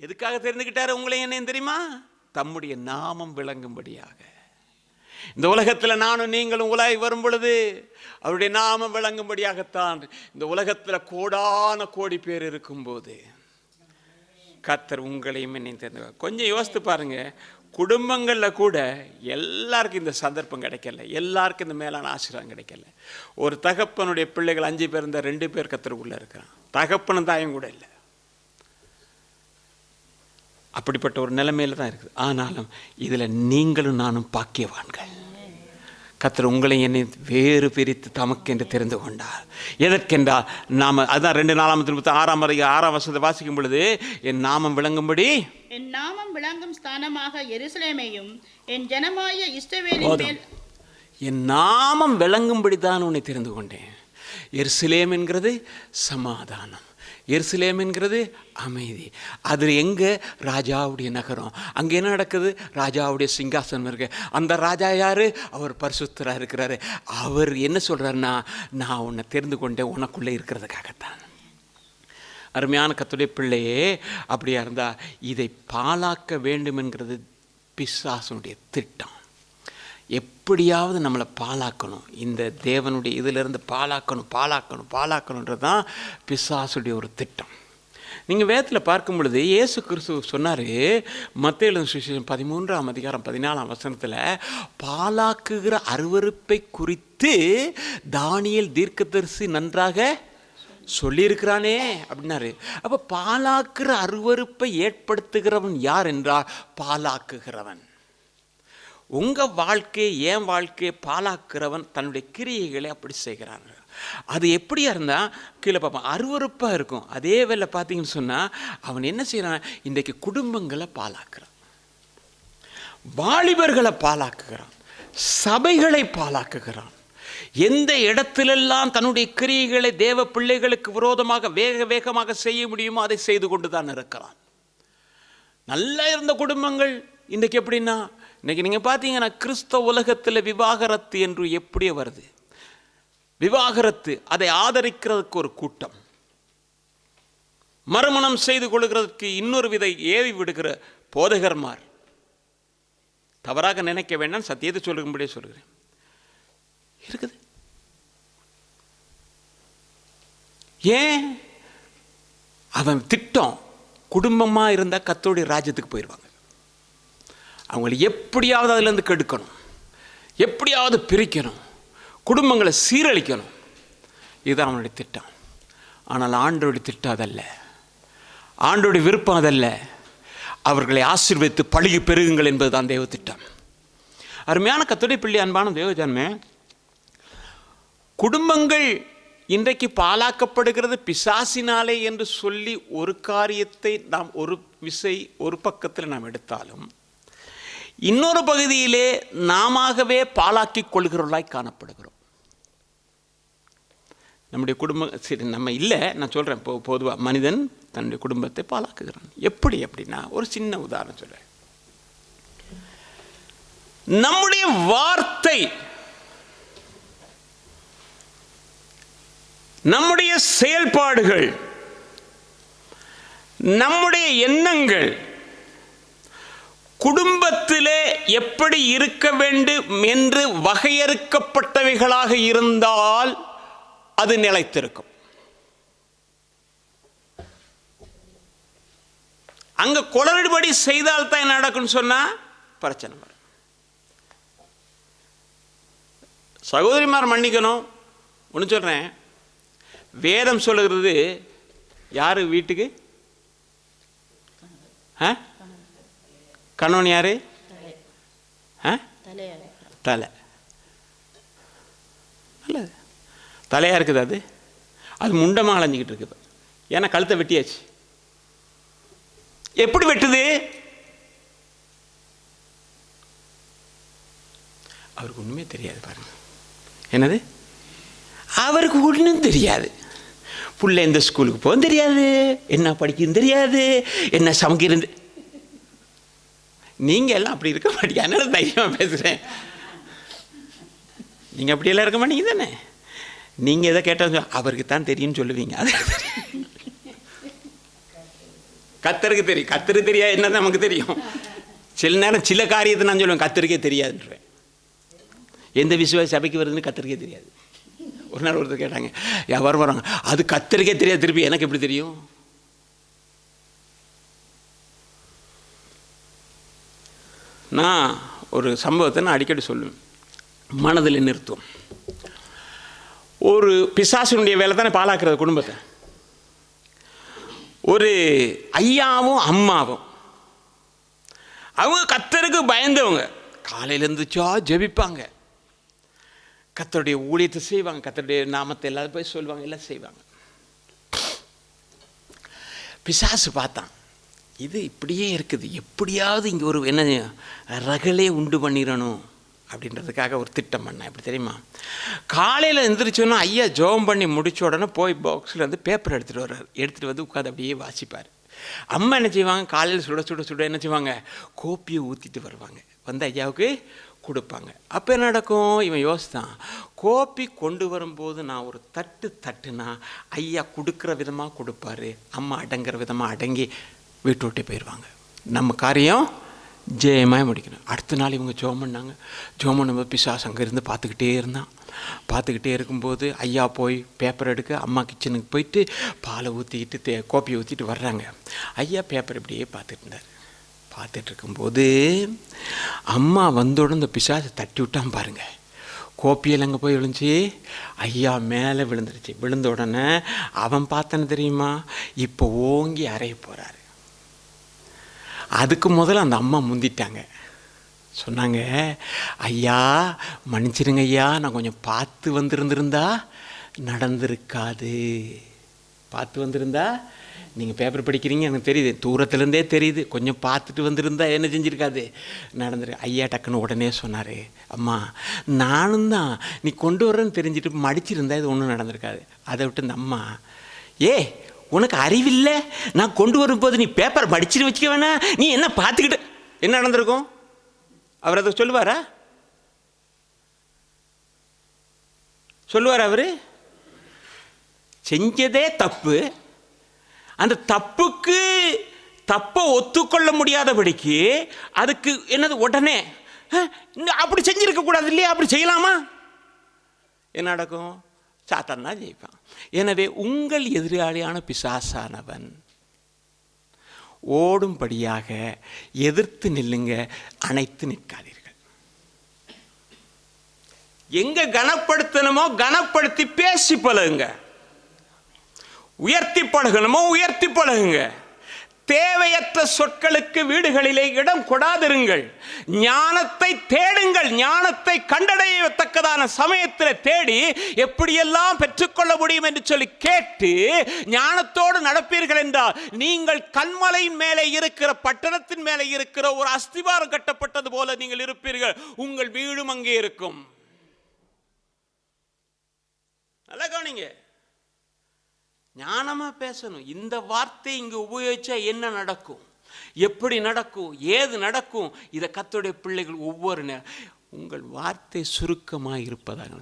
எதுக்காக தெரிந்துகிட்டாரு உங்களை என்னையும் தெரியுமா? தம்முடைய நாமம் விளங்கும்படியாக. இந்த உலகத்தில் நானும் நீங்களும் உலகை வரும் பொழுது அவருடைய நாமம் விளங்கும்படியாகத்தான். இந்த உலகத்தில் கோடான கோடி பேர் இருக்கும்போது கர்த்தர் உங்களையும் என்னையும் தெரிந்து. கொஞ்சம் யோசித்து பாருங்க, குடும்பங்களில் கூட எல்லாருக்கும் இந்த சந்தர்ப்பம் கிடைக்கல, எல்லாருக்கும் இந்த மேலான ஆசீர்வாதம் கிடைக்கல. ஒரு தகப்பனுடைய பிள்ளைகள் 5 பேர் இருந்தால் 2 பேர் கர்த்தருக்குள்ள இருக்கிறான். தகப்பனும் தாயும் கூட இல்லை. அப்படிப்பட்ட ஒரு நிலைமையில தான் இருக்குது. ஆனாலும் இதில் நீங்களும் நானும் பாக்கியவான்கள். கர்த்தர் உங்களை என்னை வேறு பிரித்து தமக்கென்று தெரிந்து கொண்டார். எதற்கென்றால் நாம், அதுதான் 2 நாளாகமம் 6ஆம் வசனத்தை வாசிக்கும் பொழுது, என் நாமம் விளங்கும்படி, என் நாமம் விளங்கும் ஸ்தானமாக எருசலேமையும் என் ஜனமாய இஸ்ரவேலின் மேல், என் நாமம் விளங்கும்படி தான் உன்னை தெரிந்து கொண்டேன். எருசலேம் என்கிறது சமாதானம், எருசலேம் என்கிறது அமைதி. அது எங்கே? ராஜாவுடைய நகரம். அங்கே என்ன நடக்குது? ராஜாவுடைய சிங்காசனம் இருக்கு. அந்த ராஜா யாரு? அவர் பரிசுத்தராக இருக்கிறாரு. அவர் என்ன சொல்றாருன்னா, நான் உன்னை தெரிந்து கொண்டேன் உனக்குள்ளே இருக்கிறதுக்காகத்தான். அருமையான கர்த்தருடைய பிள்ளையே, அப்படியா இருந்தால் இதை பாழாக்க வேண்டும் என்கிறது பிசாசுடைய திட்டம். எப்படியாவது நம்மளை பாழாக்கணும், இந்த தேவனுடைய இதிலிருந்து பாழாக்கணுன்றது தான் பிசாசுடைய ஒரு திட்டம். நீங்கள் வேதத்தில் பார்க்கும் பொழுது இயேசு கிறிஸ்து சொன்னார், மத்தேயு சுவிசேஷம் 13ஆம் அதிகாரம் 14ஆம் வசனத்தில், பாழாக்குகிற அருவருப்பை குறித்து தானியேல் தீர்க்கதரிசி நன்றாக சொல்லியிருக்கிறானே அப்படின்னாரு. அப்போ பாழாக்குற அருவருப்பை ஏற்படுத்துகிறவன் யார் என்றால் பாழாக்குகிறவன். உங்கள் வாழ்க்கையை, என் வாழ்க்கையை பாழாக்குறவன் தன்னுடைய கிரியைகளை அப்படி செய்கிறான். அது எப்படியா இருந்தால் கீழே பார்ப்பான், அருவருப்பாக இருக்கும். அதே வேலை பார்த்தீங்கன்னு சொன்னால் அவன் என்ன செய்கிறான், இன்றைக்கு குடும்பங்களை பாழாக்குறான், வாலிபர்களை பாழாக்குகிறான், சபைகளை பாழாக்குகிறான். எந்த இடத்திலெல்லாம் தன்னுடைய கிரியைகளை தேவ பிள்ளைகளுக்கு விரோதமாக வேகமாக செய்ய முடியுமோ அதை செய்து கொண்டு தான் இருக்கிறான். நல்லா இருந்த குடும்பங்கள் இன்றைக்கு எப்படின்னா, இன்றைக்கி நீங்கள் பார்த்தீங்கன்னா கிறிஸ்தவ உலகத்தில் விவாகரத்து என்று எப்படியே வருது. விவாகரத்து, அதை ஆதரிக்கிறதுக்கு ஒரு கூட்டம், மறுமணம் செய்து கொள்கிறதுக்கு இன்னொரு விதை ஏவி விடுகிற போதகர்மார். தவறாக நினைக்க வேண்டாம், சத்தியத்தை சொல்லும்படியே சொல்கிறேன், இருக்குது. ஏன்? அவன் திட்டம் குடும்பமாக இருந்தால் கர்த்தருடைய ராஜ்யத்துக்கு போயிடுவாங்க. அவங்களை எப்படியாவது அதிலேருந்து கெடுக்கணும், எப்படியாவது பிரிக்கணும், குடும்பங்களை சீரழிக்கணும். இதுதான் அவனுடைய திட்டம். ஆனால் ஆண்டவருடைய திட்டம் அதல்ல, ஆண்டவருடைய விருப்பம் அதல்ல. அவர்களை ஆசீர்வதித்து பழுகி பெருகுங்கள் என்பதுதான் தேவ திட்டம். அருமையான கர்த்தருடைய பிள்ளை, அன்பான தேவஜனமே, குடும்பங்கள் இன்றைக்கு பாழாக்கப்படுகிறது பிசாசினாலே என்று சொல்லி ஒரு காரியத்தை நாம் ஒரு பக்கத்தில் நாம் எடுத்தாலும், இன்னொரு பகுதியிலே நாமவே பாழாக்கி கொள்கிறவர்களாய் காணப்படுகிறோம். நம்முடைய குடும்பம் சரி, நம்ம இல்லை, நான் சொல்கிறேன், பொதுவாக மனிதன் தன்னுடைய குடும்பத்தை பாழாக்குகிறான். எப்படி அப்படின்னா, ஒரு சின்ன உதாரணம் சொல்கிறேன். நம்முடைய வார்த்தை, நம்முடைய செயல்பாடுகள், நம்முடைய எண்ணங்கள் குடும்பத்திலே எப்படி இருக்க வேண்டும் என்று வகையறுக்கப்பட்டவைகளாக இருந்தால் அது நிலைத்திருக்கும். அங்க குளறுபடி செய்தால் தான் என்ன நடக்கும்னு சொன்னா பிரச்சனை வரும். சகோதரிமார் மன்னிக்கணும், ஒன்று சொல்றேன், வேதம் சொல்லுகிறது யாரு வீட்டுக்கு கணவன் யாரு? தலை. நல்லது, தலையா இருக்குது. அது முண்டமாக அலைஞ்சிக்கிட்டு இருக்குது. ஏன்னா கழுத்தை வெட்டியாச்சு. எப்படி வெட்டுது? அவருக்கு ஒண்ணுமே தெரியாது. பாருங்க, என்னது, அவருக்கு ஒன்றும் தெரியாது. புள்ள எந்த ஸ்கூலுக்கு போக தெரியாது, என்ன படிக்கிறது தெரியாது, என்ன சமைக்கிறது. நீங்க எல்லாம் அப்படி இருக்க மாட்டீங்க, அதனால தைரியமா பேசுறேன். நீங்க அப்படியெல்லாம் இருக்க மாட்டீங்க தானே. நீங்க எதை கேட்டாலும் அவருக்கு தான் தெரியும்னு சொல்லுவீங்க. அது கத்தருக்கு தெரியும். கத்தருக்கு தெரியாது என்ன நமக்கு தெரியும். சில நேரம் சில காரியத்தை நான் சொல்லுவேன் கத்தருக்கே தெரியாதுன்றேன். எந்த விசுவாசி சபைக்கு வருதுன்னு கத்தருக்கே தெரியாது. ஒரு நாள் ஒருத்தர் கேட்டாங்க, யாரும் வராங்க, அது கத்தருக்கே தெரியாது, திருப்பி எனக்கு எப்படி தெரியும்? நான் ஒரு சம்பவத்தை நான் அடிக்கடி சொல்லுவேன், மனதில் நிறுத்தும். ஒரு பிசாசினுடைய வேலை தானே பாழாக்குறது குடும்பத்தை. ஒரு ஐயாவும் அம்மாவும் அவங்க கர்த்தருக்கு பயந்தவங்க. காலையில் இருந்துச்சா ஜெபிப்பாங்க, கர்த்தருடைய ஊழியத்தை செய்வாங்க, கர்த்தருடைய நாமத்தை எல்லாரும் போய் சொல்லுவாங்க, எல்லாம் செய்வாங்க. பிசாசு பார்த்தான், இது இப்படியே இருக்குது, எப்படியாவது இங்கே ஒரு என்ன ரகளே உண்டு பண்ணிடணும் அப்படின்றதுக்காக ஒரு திட்டம் பண்ணேன். எப்படி தெரியுமா? காலையில் எழுந்திரிச்சோன்னா ஐயா ஜோம் பண்ணி முடித்த உடனே போய் பாக்ஸில் வந்து பேப்பர் எடுத்துகிட்டு வர்றாரு. எடுத்துகிட்டு வந்து உட்காந்து அப்படியே வாசிப்பார். அம்மா என்ன செய்வாங்க, காலையில் சுட சுட சுட என்ன செய்வாங்க, கோப்பியை ஊற்றிட்டு வருவாங்க, வந்து ஐயாவுக்கு கொடுப்பாங்க. அப்போ என்ன நடக்கும்? இவன் யோசித்தான், கோப்பி கொண்டு வரும்போது நான் ஒரு தட்டுனா ஐயா கொடுக்குற விதமாக கொடுப்பாரு, அம்மா அடங்குற விதமாக அடங்கி வீட்டு விட்டு போயிடுவாங்க, நம்ம காரியம் ஜெயமாக முடிக்கணும். அடுத்த நாள் இவங்க ஜெபம் பண்ணாங்க. ஜெபம் பண்ணும்போது பிசாசு அங்கே இருந்து பார்த்துக்கிட்டே இருக்கும்போது ஐயா போய் பேப்பர் எடுக்க அம்மா கிச்சனுக்கு போயிட்டு பாலை ஊற்றிக்கிட்டு கோப்பியை ஊற்றிட்டு வர்றாங்க. ஐயா பேப்பர் இப்படியே பார்த்துட்டு இருந்தார். பார்த்துட்டு இருக்கும்போது அம்மா வந்தோட இந்த பிசாசை தட்டி விட்டான் பாருங்க. கோப்பியில் அங்கே போய் விழுந்துச்சு, ஐயா மேலே விழுந்துருச்சு. விழுந்த உடனே அவன் பார்த்தானு தெரியுமா, இப்போ ஓங்கி அறைய போகிறாரு. அதுக்கு முதல்ல அந்த அம்மா முந்திட்டாங்க. சொன்னாங்க, ஐயா மன்னிச்சிருங்க ஐயா, நான் கொஞ்சம் பார்த்து வந்திருந்திருந்தா நடந்திருக்காது. பார்த்து வந்திருந்தா, நீங்கள் பேப்பர் படிக்கிறீங்க எனக்கு தெரியுது, தூரத்துலேருந்தே தெரியுது, கொஞ்சம் பார்த்துட்டு வந்திருந்தா என்ன செஞ்சுருக்காது, நடந்துரு. ஐயா டக்குன்னு உடனே சொன்னார், அம்மா நானும் தான் நீ கொண்டு வரேன்னு தெரிஞ்சுட்டு மடிச்சிருந்தா இது ஒன்றும் நடந்திருக்காது. அதை விட்டு இந்த அம்மா, உனக்கு அறிவில்லை, நான் கொண்டு வரும்போது நீ பேப்பர் மடிச்சுட்டு வச்சுக்க வேணா, நீ என்ன பார்த்துக்கிட்டு என்ன நடந்திருக்கும்? அவர் அதை சொல்லுவாரா? சொல்லுவார்? அவர் செஞ்சதே தப்பு. அந்த தப்பை ஒத்துக்கொள்ள முடியாதபடிக்கு அதுக்கு என்னது உடனே அப்படி செஞ்சிருக்க கூடாது இல்லையா, அப்படி செய்யலாமா? என்ன நடக்கும்? சாத்தான் தான் ஜெயிப்பான். எனவே உங்கள் எதிராளியான பிசாசானவன் ஓடும்படியாக எதிர்த்து நில்லுங்க, அணைத்து நிற்காதீர்கள். எங்க கனப்படுத்தணுமோ கனப்படுத்தி பேசி பழகுங்க, உயர்த்தி பழகணுமோ உயர்த்தி பழகுங்க. தேவையற்ற சொற்களுக்கு வீடுகளிலே இடம் கொடாதிருங்கள். ஞானத்தை தேடுங்கள். ஞானத்தை கண்டடையத்தக்கதான சமயத்தில் தேடி எப்படியெல்லாம் பெற்றுக்கொள்ள முடியும் என்று சொல்லி கேட்டு ஞானத்தோடு நடப்பீர்கள் என்றால் நீங்கள் கண்மலையின் மேலே இருக்கிற, பட்டணத்தின் மேலே இருக்கிற ஒரு அஸ்திவாரம் கட்டப்பட்டது போல நீங்கள் இருப்பீர்கள். உங்கள் வீடும் அங்கே இருக்கும். நல்லா கவனிங்க, ஞானமா பேசணும். இந்த வார்த்தை இங்கு உபயோகிச்சா என்ன நடக்கும், எப்படி நடக்கும், ஏது நடக்கும், இதை கர்த்தருடைய பிள்ளைகள் ஒவ்வொரு உங்கள் வார்த்தை சுருக்கமாக இருப்பதாக.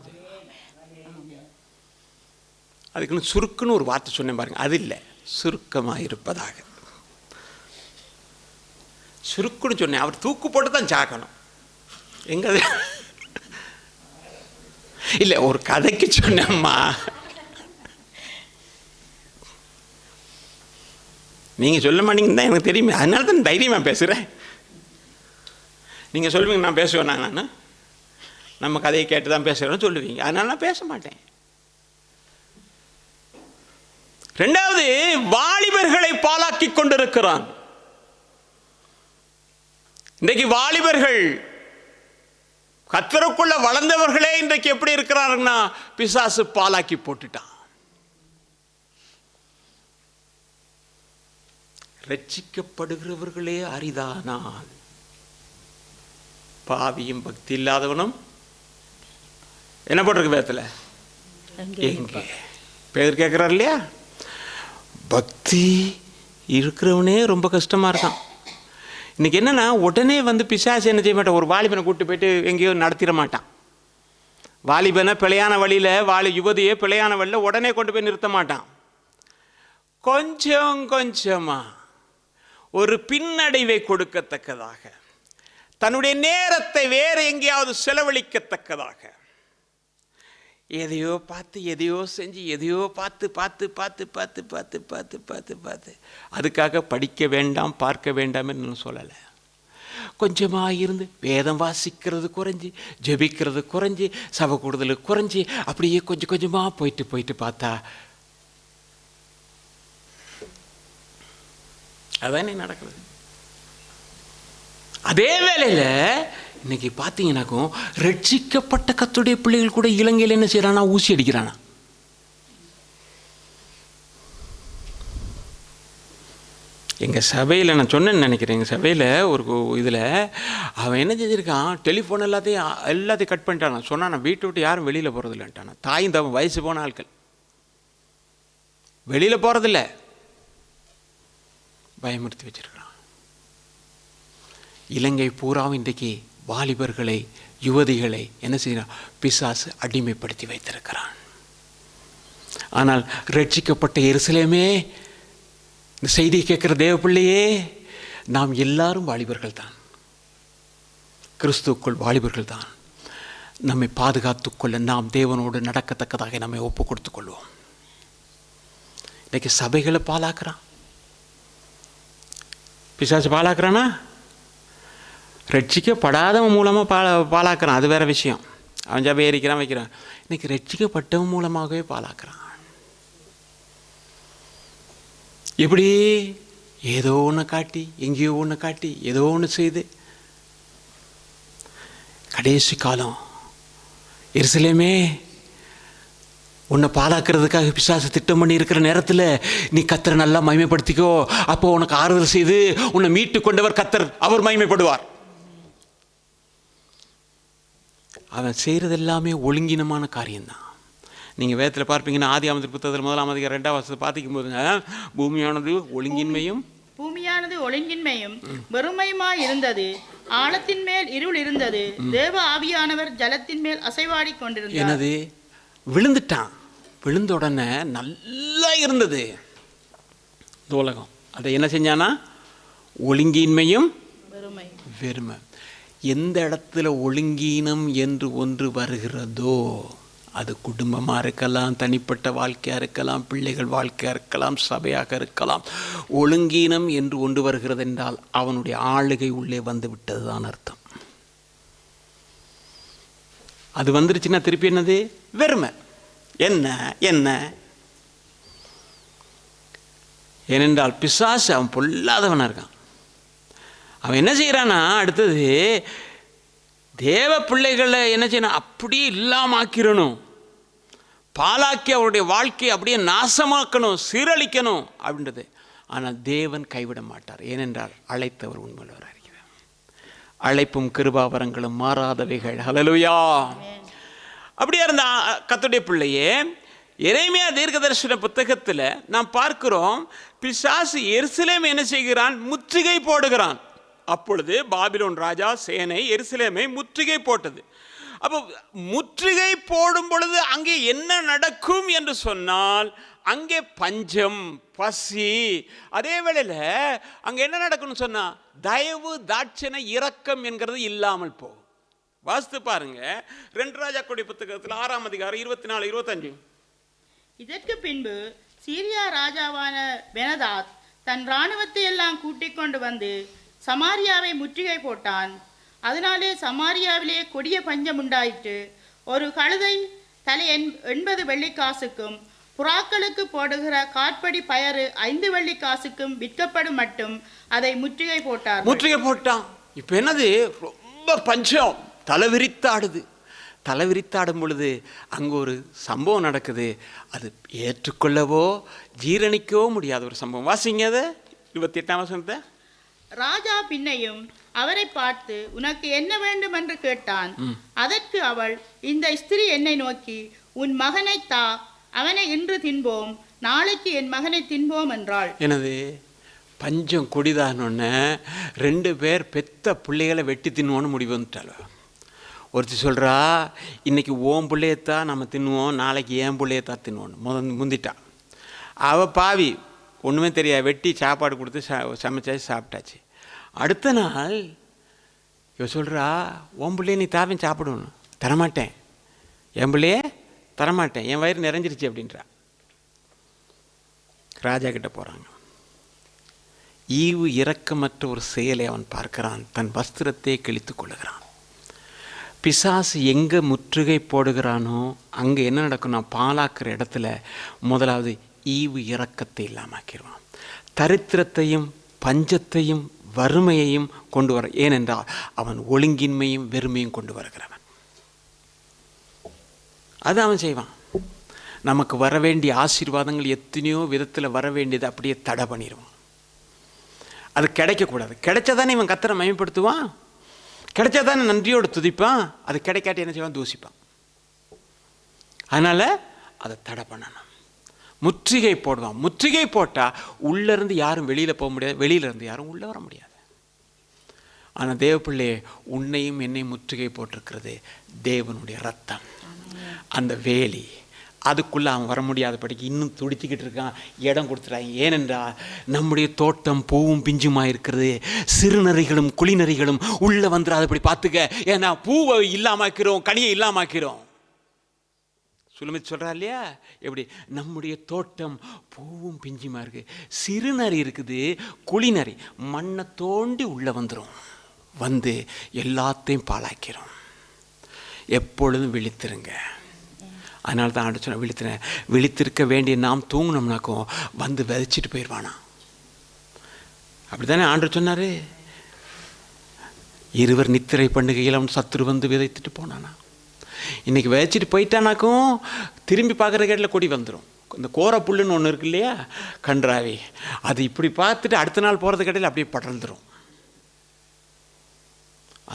அதுக்குன்னு சுருக்குன்னு ஒரு வார்த்தை சொன்னேன் பாருங்க, அது இல்லை, சுருக்கமாக இருப்பதாக. சுருக்குன்னு சொன்னேன், அவர் தூக்கு போட்டு தான் சாக்கணும். எங்க இல்லை, ஒரு கதைக்கு சொன்னேம்மா, நீங்கள் சொல்ல மாட்டீங்கன்னு தான் எனக்கு தெரியுமே, அதனால தான் தைரியமாக பேசுகிறேன். நீங்கள் சொல்லுவீங்க நான் பேசுவேன், நான் நம்ம கதையை கேட்டு தான் பேசுகிறேன்னு சொல்லுவீங்க, அதனால நான் பேச மாட்டேன். ரெண்டாவது, வாலிபர்களை பாழாக்கி கொண்டிருக்கிறான். இன்றைக்கு வாலிபர்கள், கர்த்தருக்குள்ள வளர்ந்தவர்களே இன்றைக்கு எப்படி இருக்கிறாருன்னா பிசாசு பாலாக்கி போட்டுட்டான். ரட்சிக்கப்படுகிறவர்களே அரிதானால் பாவியும் பக்தி இல்லாதவனும் என்ன போட்டிருக்கு வேதத்தில்? எங்கே பேர் கேட்குறாரு இல்லையா? பக்தி இருக்கிறவனே ரொம்ப கஷ்டமாக இருக்கான். இன்றைக்கி என்னென்னா, உடனே வந்து பிசாசு என்ன செய்ய மாட்டான், ஒரு வாலிபனை கூப்பிட்டு போயிட்டு எங்கேயோ நடத்திட மாட்டான். வாலிபனை பிழையான வழியில், யுவதியை பிழையான வழியில் உடனே கொண்டு போய் நிறுத்த மாட்டான். கொஞ்சம் கொஞ்சமாக ஒரு பின்னடைவை கொடுக்கத்தக்கதாக, தன்னுடைய நேரத்தை வேறு எங்கேயாவது செலவழிக்கத்தக்கதாக, எதையோ பார்த்து எதையோ செஞ்சு எதையோ பார்த்து பார்த்து பார்த்து பார்த்து பார்த்து பார்த்து பார்த்து பார்த்து அதுக்காக படிக்க வேண்டாம் பார்க்க வேண்டாம் என்று நான் சொல்லலை. கொஞ்சமாக இருந்து வேதம் வாசிக்கிறது குறைஞ்சி, ஜெபிக்கிறது குறைஞ்சி, சபை கூடுதல் குறைஞ்சி, அப்படியே கொஞ்சம் கொஞ்சமாக போயிட்டு போயிட்டு பார்த்தா அதானே நடக்குது. அதே வேளையில் இன்னைக்கு பார்த்தீங்கன்னாக்கும் ரட்சிக்கப்பட்ட கர்த்தருடைய பிள்ளைகள் கூட இலங்கையில் என்ன செய்யறானா, ஊசி அடிக்கிறானா. எங்கள் சபையில் நான் சொன்னேன்னு நினைக்கிறேன், எங்கள் சபையில் ஒரு இதில் அவன் என்ன செஞ்சுருக்கான், டெலிஃபோன் எல்லாத்தையும் கட் பண்ணிட்டான். சொன்னான், நான் வீட்டை விட்டு யாரும் வெளியில் போகிறதில்லன்ட்டான். தாயும் தவன் வயசு போன ஆட்கள் வெளியில் போகிறதில்ல, பயமுறுத்தி வச்சிருக்கிறான். இலங்கை பூராவும் இன்றைக்கு வாலிபர்களை, யுவதிகளை என்ன செய்யறான், பிசாசு அடிமைப்படுத்தி வைத்திருக்கிறான். ஆனால் ரட்சிக்கப்பட்ட எருசலேமே, இந்த செய்தியை கேட்குற தேவ பிள்ளையே, நாம் எல்லாரும் வாலிபர்கள் தான். கிறிஸ்துவுக்குள் வாலிபர்கள் தான் நம்மை பாதுகாத்துக்கொள்ள நாம் தேவனோடு நடக்கத்தக்கதாக நம்மை ஒப்பு கொடுத்து கொள்வோம். இன்றைக்கி சபைகளை பாலாக்குறான், பிசாசு பாலாக்குறானா? ரட்சிக்கப்படாதவன் மூலமாக பாலாக்குறான், அது வேறு விஷயம். அவன் ஜபை ஏறிக்கிறான் வைக்கிறான். இன்றைக்கி ரட்சிக்கப்பட்டவன் மூலமாகவே பாலாக்குறான். எப்படி? ஏதோ ஒன்று காட்டி, எங்கேயோ ஒன்று காட்டி, ஏதோ ஒன்று செய்து. கடைசி காலம் எருசலேமே, உன்னை பாலாக்கிறதுக்காக பிசாசு திட்டம் பண்ணி இருக்கிற நேரத்தில் நீ கர்த்தரை நல்லா மகிமைப்படுத்திக்கோ. அப்போ உனக்கு ஆறுதல் செய்து உன்னை மீட்டு கொண்டவர் கர்த்தர், அவர் மகிமைப்படுவார். அவன் செய்கிறது எல்லாமே ஒழுங்கினமான காரியம்தான். நீங்கள் வேதத்தில் பார்ப்பீங்கன்னா ஆதியாகமத்தின் புத்தகத்தில் 1 அதிகாரம் 2 வசனத்தை பார்த்திக்கும் போதுங்க, பூமியானது ஒழுங்கின்மையும் வெறுமையுமாய் இருந்தது, ஆழத்தின் மேல் இருள் இருந்தது, தேவ ஆவியானவர் ஜலத்தின் மேல் அசைவாடி கொண்டிருந்தார். என்னது? விழுந்துட்டான். விழுந்த உடனே நல்லா இருந்தது இந்த உலகம். அதை என்ன செஞ்சானா? ஒழுங்கின்மையும் வெறுமை. எந்த இடத்துல ஒழுங்கீனம் என்று ஒன்று வருகிறதோ, அது குடும்பமாக இருக்கலாம், தனிப்பட்ட வாழ்க்கையாக இருக்கலாம், பிள்ளைகள் வாழ்க்கையாக இருக்கலாம், சபையாக இருக்கலாம், ஒழுங்கீனம் என்று ஒன்று வருகிறது என்றால் அவனுடைய ஆளுகை உள்ளே வந்து விட்டது தான் அர்த்தம். அது வந்துருச்சுன்னா திருப்பி என்னது? வெறுமை. என்ன என்ன? ஏனென்றால் பிசாசு அவன் பொல்லாதவனாக இருக்கான். அவன் என்ன செய்கிறான்னா, அடுத்தது தேவ பிள்ளைகளை என்ன செய்யணும்? அப்படியே இல்லாமல் ஆக்கிடணும், பாலாக்கி அவருடைய வாழ்க்கையை அப்படியே நாசமாக்கணும், சீரழிக்கணும் அப்படின்றது. ஆனால் தேவன் கைவிட மாட்டார். ஏனென்றால் அழைத்தவர் உண்மையுள்ளவராக இருக்கிறார். அழைப்பும் கிருபாவரங்களும் மாறாதவைகள். ஹல்லேலூயா. அப்படியே இருந்த கர்த்தருடைய பிள்ளையே, எரேமியா தீர்க்கதரிசன புத்தகத்தில் நாம் பார்க்கிறோம், பிசாசு எருசலேம் என்ன செய்கிறான்? முற்றுகை போடுகிறான். அப்பொழுது பாபிலோன் ராஜா சேனை எருசலேமை முற்றுகை போட்டது. அப்போ முற்றுகை போடும் பொழுது அங்கே என்ன நடக்கும் என்று சொன்னால், அங்கே பஞ்சம், பசி. அதே வேளையில் அங்கே என்ன நடக்கும்னு சொன்னால், தயவு, தாட்சணை, இரக்கம் என்கிறது இல்லாமல் போகும். வாசித்து பாருங்க 2 ராஜாக்களுடைய புத்தகத்தில் 6 அதிகாரம் 24, 25. இதற்கு பின்பு சீரியா ராஜாவான பெனதாத் தன் இராணுவத்தை எல்லாம் கூட்டிக் கொண்டு வந்து சமாரியாவை முற்றுகை போட்டான். அதனாலே சமாரியாவிலே கொடிய பஞ்சம் உண்டாயிற்று. ஒரு கழுதை தலை 80 வெள்ளிக்காசுக்கும் புறாக்களுக்கு போடுகிற காற்படி பயறு 5 வெள்ளிக்காசுக்கும் விற்கப்படும் மட்டும் அதை முற்றுகை போட்டான். இப்போ என்னது? ரொம்ப பஞ்சம், தலைவிரித்தாடுது. தலைவிரித்தாடும் பொழுது அங்கே ஒரு சம்பவம் நடக்குது. அது ஏற்றுக்கொள்ளவோ ஜீரணிக்கவோ முடியாத ஒரு சம்பவம். வாசிங்க அதை 28ஆம் வசனத்தை. ராஜா பின்னையும் அவரை பார்த்து, உனக்கு என்ன வேண்டும் என்று கேட்டான். அதற்கு அவள், இந்த ஸ்திரீ என்னை நோக்கி, உன் மகனை தா, அவனை இன்று தின்போம், நாளைக்கு என் மகனை தின்போம் என்றாள். எனது பஞ்சம் கொடிதானொன்னு 2 பேர் பெத்த பிள்ளைகளை வெட்டி தின்னுவோன்னு முடிவு வந்துட்டாள். ஒருத்தி சொல்கிறா, இன்றைக்கி ஓம் பிள்ளையத்தான் நம்ம தின்னுவோம், நாளைக்கு ஏன் பிள்ளையத்தான் தின்னுவோன்னு முந்திட்டான். அவள் பாவி, ஒன்றுமே தெரியாது, வெட்டி சாப்பாடு கொடுத்து சமைச்சாச்சு, சாப்பிட்டாச்சு. அடுத்த நாள் இவ சொல்கிறா, ஓம் பிள்ளைய நீ தாவேன் சாப்பிடணும். தரமாட்டேன், என் பிள்ளைய தரமாட்டேன், என் வயிறு நிறைஞ்சிருச்சு அப்படின்றா. ராஜா கிட்ட போகிறாங்க. ஈவு இரக்கமற்ற ஒரு செயலை அவன் பார்க்கிறான். தன் வஸ்திரத்தை கிழித்து கொள்ளுகிறான். பிசாசு எங்கே முற்றுகை போடுகிறானோ அங்கே என்ன நடக்கும்னா, பாலாக்குற இடத்துல முதலாவது ஈவு இரக்கத்தை இல்லாமக்கிடுவான். தரித்திரத்தையும் பஞ்சத்தையும் வறுமையையும் கொண்டு வர. ஏனென்றால் அவன் ஒழுங்கின்மையும் வெறுமையும் கொண்டு வருகிறவன். அது அவன் செய்வான். நமக்கு வர வேண்டிய ஆசீர்வாதங்கள் எத்தனையோ விதத்தில் வர வேண்டியது அப்படியே தடை பண்ணிடுவான். அது கிடைக்கக்கூடாது. கிடைச்சாதானே இவன் கர்த்தரை மகிமைப்படுத்துவான், கிடைச்சாதானே நன்றியோடு துதிப்பான். அது கிடைக்காட்டி என்ன செய்வான்? தூசிப்பான். அதனால் அதை தடை பண்ணணும். முற்றுகை போடுவான். முற்றுகை போட்டால் உள்ளேருந்து யாரும் வெளியில் போக முடியாது, வெளியிலேருந்து யாரும் உள்ளே வர முடியாது. ஆனால் தேவப்பிள்ளையே, உன்னையும் என்னையும் முற்றுகை போட்டிருக்கிறது தேவனுடைய ரத்தம். அந்த வேலி, அதுக்குள்ளே அவன் வர முடியாதபடிக்கு இன்னும் துடிச்சிக்கிட்டு இருக்கான். இடம் கொடுத்துட்டாங்க. ஏனென்றால் நம்முடைய தோட்டம் பூவும் பிஞ்சுமாக இருக்கிறது. சிறுநரிகளும் குளிநரிகளும் உள்ளே வந்துடாதபடி பார்த்துக்க. ஏன்னா பூவை இல்லாமாக்கிறோம், கனியை இல்லாமாக்கிறோம். சுலமித் சொல்கிறா இல்லையா, எப்படி நம்முடைய தோட்டம் பூவும் பிஞ்சுமா இருக்குது. சிறுநரி இருக்குது, குளிநரி மண்ணை தோண்டி உள்ளே வந்துடும், வந்து எல்லாத்தையும் பாழாக்கிறோம். எப்பொழுதும் விழித்திருங்க. அதனால தான் ஆண்டு சொன்ன விழித்திருங்க. விழித்திருக்க வேண்டிய நாம் தூங்கினோம்னாக்கும் வந்து விதைச்சிட்டு போயிடுவானா. அப்படி தானே ஆண்டு சொன்னார். இருவர் நித்திரை பண்ணுகையில் அவன் சத்துரு வந்து விதைத்துட்டு போனானா. இன்றைக்கி விதைச்சிட்டு போயிட்டானாக்கும் திரும்பி பார்க்குற கேட்டில் கொடி வந்துடும். இந்த கோர புல்லுன்னு ஒன்று இருக்கு இல்லையா, கன்றாவி, அது இப்படி பார்த்துட்டு அடுத்த நாள் போகிறது கேட்டில் அப்படியே படர்ந்துடும்.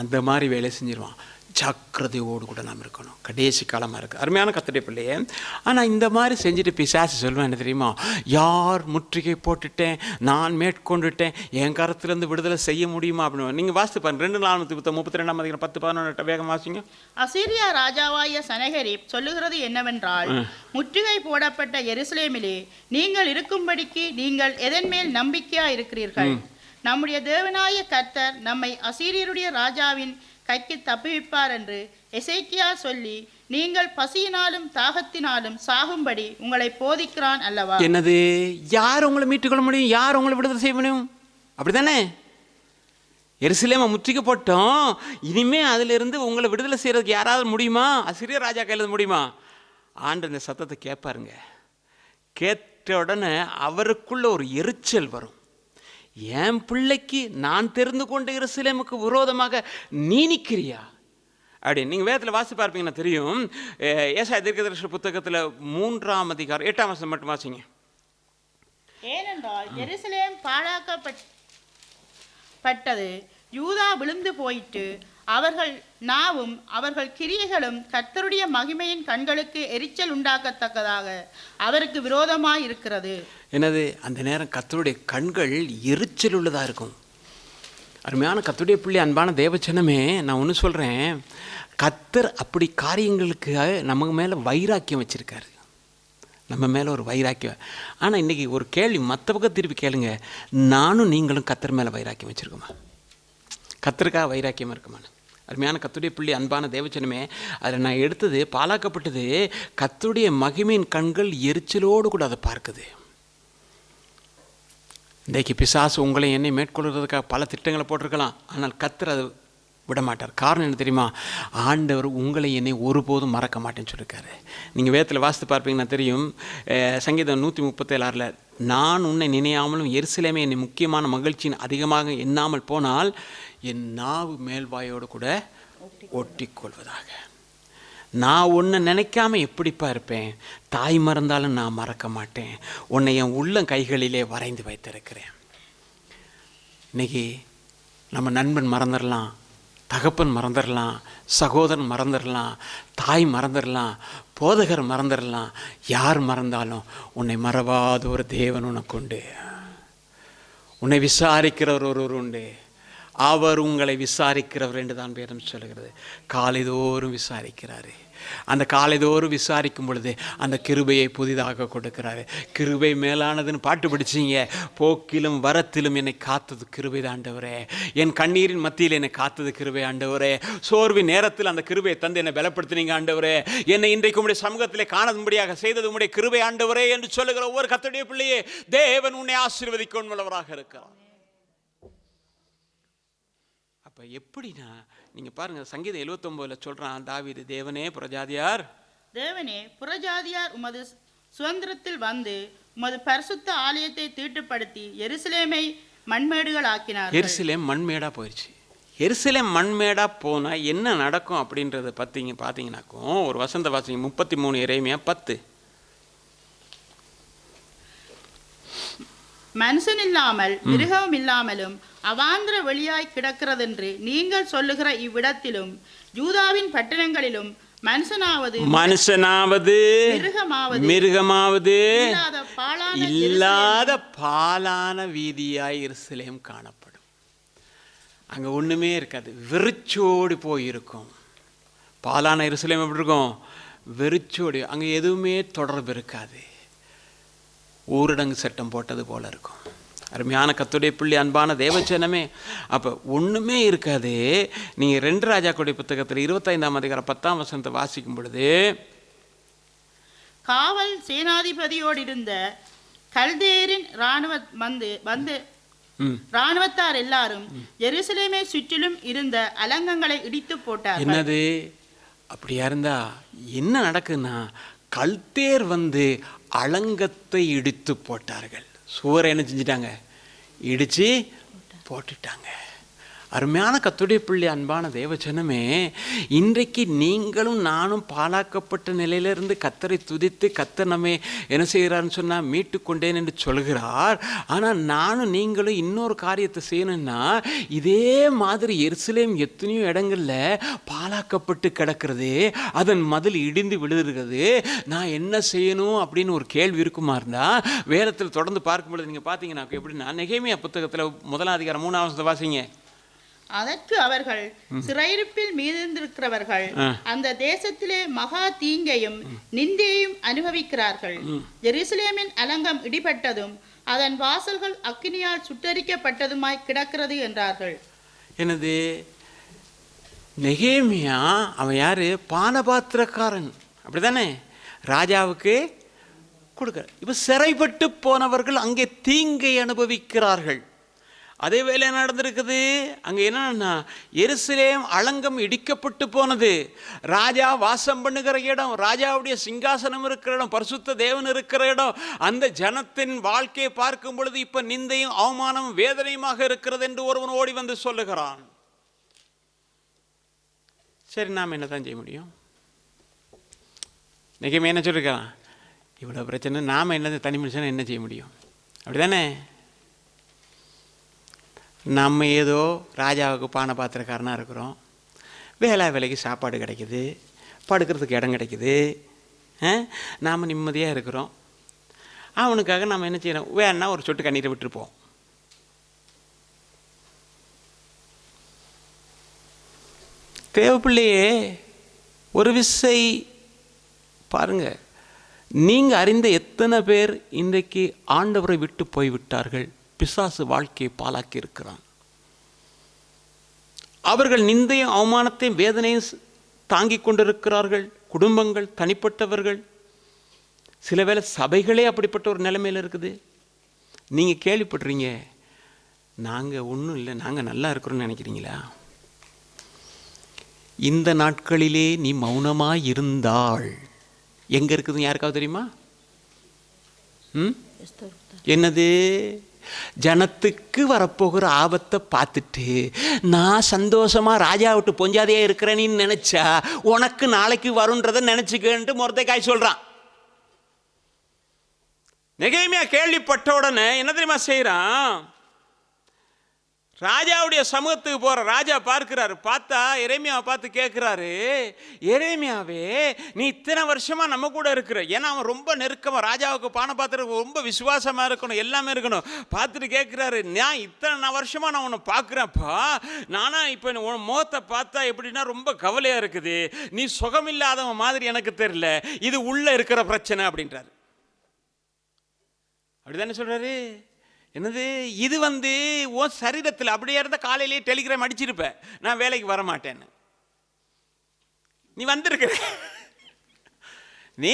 அந்த மாதிரி வேலை செஞ்சிருவான். ஜாக்கிரதையோடு கூட நாம் இருக்கணும். கடைசி காலமாக இருக்குது. அருமையான கர்த்தருடைய பிள்ளையே. ஆனால் இந்த மாதிரி செஞ்சுட்டு பிசாசு சொல்லுவேன் என்ன தெரியுமா, யார் முற்றுகை போட்டுட்டேன், நான் மேற்கொண்டுட்டேன், என் கருத்துலேருந்து விடுதலை செய்ய முடியுமா அப்படின்னு. நீங்கள் வாசித்து பாருங்க 2:32 10-11 வேகம் வாசிங்க. அசீரியா ராஜாவாய சனகரிப் சொல்லுகிறது என்னவென்றால், முற்றுகை போடப்பட்ட எருசலேமிலே நீங்கள் இருக்கும்படிக்கு நீங்கள் எதன் மேல் நம்பிக்கையா இருக்கிறீர்கள்? நம்முடைய தேவனாய கர்த்தர் நம்மை அசீரியருடைய ராஜாவின் கைக்கு தப்புவிப்பார் என்று எசேக்கியா சொல்லி நீங்கள் பசியினாலும் தாகத்தினாலும் சாகும்படி உங்களை போதிக்கிறான் அல்லவா? என்னது, யார் உங்களை மீட்டுக்கொள்ள முடியும்? யார் உங்களை விடுதலை செய்ய முடியும்? அப்படித்தானே? எருசலேமை முற்றுகை போட்டோம், இனிமே அதிலிருந்து உங்களை விடுதலை செய்யறதுக்கு யாராவது முடியுமா? அசீரிய ராஜா கையில் முடியுமா? ஆண்டு இந்த சத்தத்தை கேட்பாருங்க. கேட்ட உடனே அவருக்குள்ள ஒரு எரிச்சல் வரும். என் பிள்ளைக்கு நான் தெரிந்து கொண்ட எருசலேமுக்கு விரோதமாக நீ நிற்கிறியா அப்படின்னு. நீங்கள் வேதத்தில் வாசி பார்ப்பீங்கன்னா தெரியும். ஏசாயா தீர்க்கதரிசி புத்தகத்தில் 3ஆம் அதிகாரம் 8ஆம் வசனம் மட்டும் வாசிங்க. ஏனென்றால் எருசலேம் பாழாக்கப்பட்டது, யூதா விழுந்து போயிட்டு, அவர்கள் நாவும் அவர்கள் கிரியைகளும் கர்த்தருடைய மகிமையின் கண்களுக்கு எரிச்சல் உண்டாக்கத்தக்கதாக அவருக்கு விரோதமாய் இருக்கிறது. என்னது, அந்த நேரம் கர்த்தருடைய கண்கள் எரிச்சல் உள்ளதாக இருக்கும். அருமையான கர்த்தருடைய பிள்ளை, அன்பான தேவச்சனமே, நான் ஒன்று சொல்கிறேன். கர்த்தர் அப்படி காரியங்களுக்கு நம்ம மேலே வைராக்கியம் வச்சுருக்காரு. நம்ம மேலே ஒரு வைராக்கியம். ஆனால் இன்றைக்கி ஒரு கேள்வி, மற்ற பக்கம் திருப்பி கேளுங்க, நானும் நீங்களும் கர்த்தர் மேலே வைராக்கியம் வச்சுருக்கோமா? கர்த்தருக்காக வைராக்கியம் இருக்குமான்னு. அருமையான கர்த்தருடைய பிள்ளை, அன்பான தேவச்சனமே, அதில் நான் எடுத்தது பாழாக்கப்பட்டது. கர்த்தருடைய மகிமையின் கண்கள் எரிச்சலோடு கூட அதை பார்க்குது. இன்றைக்கு பிசாசு உங்களை என்னை மேற்கொள்வதற்காக பல திட்டங்களை போட்டிருக்கலாம். ஆனால் கர்த்தர் அதை விடமாட்டார். காரணம் என்ன தெரியுமா? ஆண்டவர் உங்களை என்னை ஒருபோதும் மறக்க மாட்டேன்னு சொல்லியிருக்காரு. நீங்கள் வேதத்தில் வாசித்து பார்ப்பீங்கன்னா தெரியும். சங்கீதம் 137:6 நான் உன்னை நினையாமலும் எருசலேமே என்னை முக்கியமான மகிழ்ச்சியின் அதிகமாக எண்ணாமல் போனால் என் நாவு மேல்வாயோடு கூட ஒட்டிக்கொள்வதாக. நான் உன்னை நினைக்காம எப்படிப்பா இருப்பேன்? தாய் மறந்தாலும் நான் மறக்க மாட்டேன். உன்னை என் உள்ளம் கைகளிலே வரைந்து வைத்திருக்கிறேன். இன்னைக்கு நம்ம நண்பன் மறந்துடலாம், தகப்பன் மறந்துடலாம், சகோதரன் மறந்துடலாம், தாய் மறந்துடலாம், போதகர் மறந்துடலாம். யார் மறந்தாலும் உன்னை மறவாத ஒரு தேவன் உனக்கு உண்டு. உன்னை விசாரிக்கிறவர் ஒருவர் உண்டு. அவர் உங்களை விசாரிக்கிறவர் என்று தான் வேதம் சொல்லுகிறது. காலைதோறும் விசாரிக்கிறாரு. அந்த காலைதோறும் விசாரிக்கும் பொழுது அந்த கிருபையை புதிதாக கொடுக்கிறாரு. கிருபை மேலானதுன்னு பாட்டு படிச்சிங்க. போக்கிலும் வரத்திலும் என்னை காத்தது கிருபை ஆண்டவரே. என் கண்ணீரின் மத்தியில் என்னை காத்தது கிருபை ஆண்டவரே. சோர்வின் நேரத்தில் அந்த கிருபையை தந்து என்னை பலப்படுத்தினீங்க ஆண்டவரே. என்னை இன்றைக்கு உம்முடைய சமூகத்திலே காணும்படியாக செய்தது உம்முடைய கிருபை ஆண்டவரே என்று சொல்லுகிற ஒவ்வொரு கர்த்தருடைய பிள்ளையே, தேவன் உன்னை ஆசீர்வதிக்க உண்மையுள்ளவராக இருக்கிறார். அப்போ எப்படின்னா நீங்கள் பாருங்கள், சங்கீதம் 79 சொல்கிறான் தாவீது, தேவனே புறஜாதியார் உமது சுதந்திரத்தில் வந்து உமது பரிசுத்த ஆலயத்தை தீட்டுப்படுத்தி எருசலேமை மண்மேடுகள் ஆக்கினார். எருசலேம் மண்மேடாக போயிடுச்சு. எருசலேம் மண்மேடாக போனால் என்ன நடக்கும் அப்படின்றத பார்த்தீங்கன்னாக்கும் ஒரு வசந்த வாசிங்க 33 எரேமியா 10. மனுஷன் இல்லாமல் மிருகம் இல்லாமலும் அவாந்திர வெளியாய் கிடக்கிறதென்று நீங்கள் சொல்லுகிற இவ்விடத்திலும் யூதாவின் பட்டணங்களிலும் மனுஷனாவது மிருகமாவது இல்லாத பாலான வீதியாய் எருசலேம் காணப்படும். அங்கே ஒன்றுமே இருக்காது, வெறிச்சோடு போயிருக்கும். பாலான எருசலேம் எப்படி இருக்கும்? வெறிச்சோடி, அங்கே எதுவுமே தொடர்பு இருக்காது. ஊரடங்கு சட்டம் போட்டது போல இருக்கும். அருமையான கர்த்தருடைய பிள்ளை, அன்பான தேவச்சனமே, அப்போ ஒன்றுமே இருக்காது. நீங்கள் 2 ராஜாக்களுடைய புத்தகத்தில் 25ஆம் அதிகாரம் 10ஆம் வசனத்தை வாசிக்கும் பொழுது, காவல் சேனாதிபதியோடு இருந்த கல்தேரின் இராணுவத்தார் எல்லாரும் எருசலேமை சுற்றிலும் இருந்த அலங்கங்களை இடித்து போட்டார். என்னது அப்படியா இருந்தா என்ன நடக்குதுன்னா, கல்தேர் அலங்கத்தை இடித்து போட்டார்கள். சுவரை என்ன செஞ்சிட்டாங்க? இடித்து போட்டுட்டாங்க. அருமையான கர்த்தருடைய பிள்ளை, அன்பான தேவச்சனமே, இன்றைக்கு நீங்களும் நானும் பாழாக்கப்பட்ட நிலையிலிருந்து கர்த்தரை துதித்து கர்த்தர் நம்மை என்ன செய்கிறார்னு சொன்னால் மீட்டு கொண்டேன் என்று சொல்கிறார். ஆனால் நானும் நீங்களும் இன்னொரு காரியத்தை செய்யணும்னா, இதே மாதிரி எருசலேம் எத்தனையோ இடங்களில் பாழாக்கப்பட்டு கிடக்கிறது, அதன் மதில் இடிந்து விழுகிறது. நான் என்ன செய்யணும் அப்படின்னு ஒரு கேள்வி இருக்குமா இருந்தால், வேதத்தில் தொடர்ந்து பார்க்கும்பொழுது நீங்கள் பார்த்தீங்கன்னா எப்படின்னா, நெகேமியா புத்தகத்தில் 1ஆம் அதிகாரம் 3ஆம் வசனத்தை வாசிங்க. அதற்கு அவர்கள், சிறையிருப்பில் மீதிருக்கிறவர்கள் அந்த தேசத்திலே மகா தீங்கையும் நிந்தையையும் அனுபவிக்கிறார்கள். எருசலேமின் அலங்கம் இடிபட்டதும் அதன் வாசல்கள் அக்கினியால் சுட்டரிக்கப்பட்டதுமாய் கிடக்கிறது என்றார்கள். எனது நெகேமியா அவன் யாரு? பானபாத்திரக்காரன், அப்படிதானே? ராஜாவுக்கு கொடுக்க. இப்ப சிறைப்பட்டு போனவர்கள் அங்கே தீங்கை அனுபவிக்கிறார்கள். அதே வேலை நடந்திருக்குது. அங்கே என்னன்னா, எருசலேம் அலங்கம் இடிக்கப்பட்டு போனது. ராஜா வாசம் பண்ணுகிற இடம், ராஜாவுடைய சிங்காசனம் இருக்கிற இடம், பரிசுத்த தேவன் இருக்கிற இடம், அந்த ஜனத்தின் வாழ்க்கையை பார்க்கும் பொழுது இப்ப நிந்தையும் அவமானமும் வேதனையுமாக இருக்கிறது என்று ஒருவன் ஓடி வந்து சொல்லுகிறான். சரி, நாம் என்னதான் செய்ய முடியும்? நெகேமியா என்ன சொல்லிருக்கான்? இவ்வளோ பிரச்சனை, நாம் என்ன தனி மனுஷன் என்ன செய்ய முடியும்? அப்படிதானே? நம்ம ஏதோ ராஜாவுக்கு பானபாத்திரக்காரனாக இருக்கிறோம், வேலை வேலைக்கு சாப்பாடு கிடைக்குது, படுக்கிறதுக்கு இடம் கிடைக்குது, நாம் நிம்மதியாக இருக்கிறோம். அவனுக்காக நம்ம என்ன செய்யணும்? வேணா ஒரு சொட்டு கண்ணீரை விட்டுருப்போம். தேவப்பிள்ளையே, ஒரு விசை பாருங்க, நீங்கள் அறிந்த எத்தனை பேர் இன்றைக்கு ஆண்டவரை விட்டு போய்விட்டார்கள், பிசாசு வாழ்க்கையை பாழாக்கி இருக்கிறான். அவர்கள் நிந்தையும் அவமானத்தையும் வேதனையும் தாங்கிக் கொண்டிருக்கிறார்கள். குடும்பங்கள், தனிப்பட்டவர்கள், சில வேளை சபைகளே அப்படிப்பட்ட ஒரு நிலைமையில் இருக்குது. நீங்கள் கேள்விப்படுறீங்க, நாங்கள் ஒன்றும் இல்லை, நாங்கள் நல்லா இருக்கிறோன்னு நினைக்கிறீங்களா? இந்த நாட்களிலே நீ மௌனமாக இருந்தால் எங்கே இருக்குதுன்னு யாருக்காவது தெரியுமா? என்னது? ஜனத்துக்கு வரப்போகிற ஆபத்தை பார்த்துட்டு நான் சந்தோஷமா ராஜா விட்டு பொஞ்சாதையே இருக்கிறேன்னு நினைச்சா உனக்கு நாளைக்கு வரும்ன்றதை நினைச்சுக்கன்ட்டு மொர்தெக்காய் சொல்றான். நெகேமியா கேள்விப்பட்ட உடனே என்ன தெரியுமா செய்யறான்? ராஜாவுடைய சமூகத்துக்கு போற ராஜா பார்க்கிறாரு. பார்த்தா எரேமியாவை பார்த்து கேட்கிறாரு, எரேமியாவே, நீ இத்தனை வருஷமா நம்ம கூட இருக்கிற. ஏன்னா அவன் ரொம்ப நெருக்கமா ராஜாவுக்கு பானபாத்திரம் ரொம்ப விசுவாசமா இருக்கணும், எல்லாமே இருக்கணும். பார்த்துட்டு கேட்கிறாரு, நான் இத்தனை வருஷமா நான் உன்னை பார்க்குறேன்ப்பா, நானா இப்போ உன் முகத்தை பார்த்தா எப்படின்னா ரொம்ப கவலையா இருக்குது, நீ சுகமில்லாதவன் மாதிரி எனக்கு தெரியல, இது உள்ள இருக்கிற பிரச்சனை அப்படின்றாரு. அப்படிதானே சொல்றாரு? என்னது இது? உன் சரீரத்தில் அப்படியே இருந்த காலையிலேயே டெலிகிராம் அடிச்சிருப்ப, நான் வேலைக்கு வர மாட்டேன்னு. நீ வந்திருக்கிற, நீ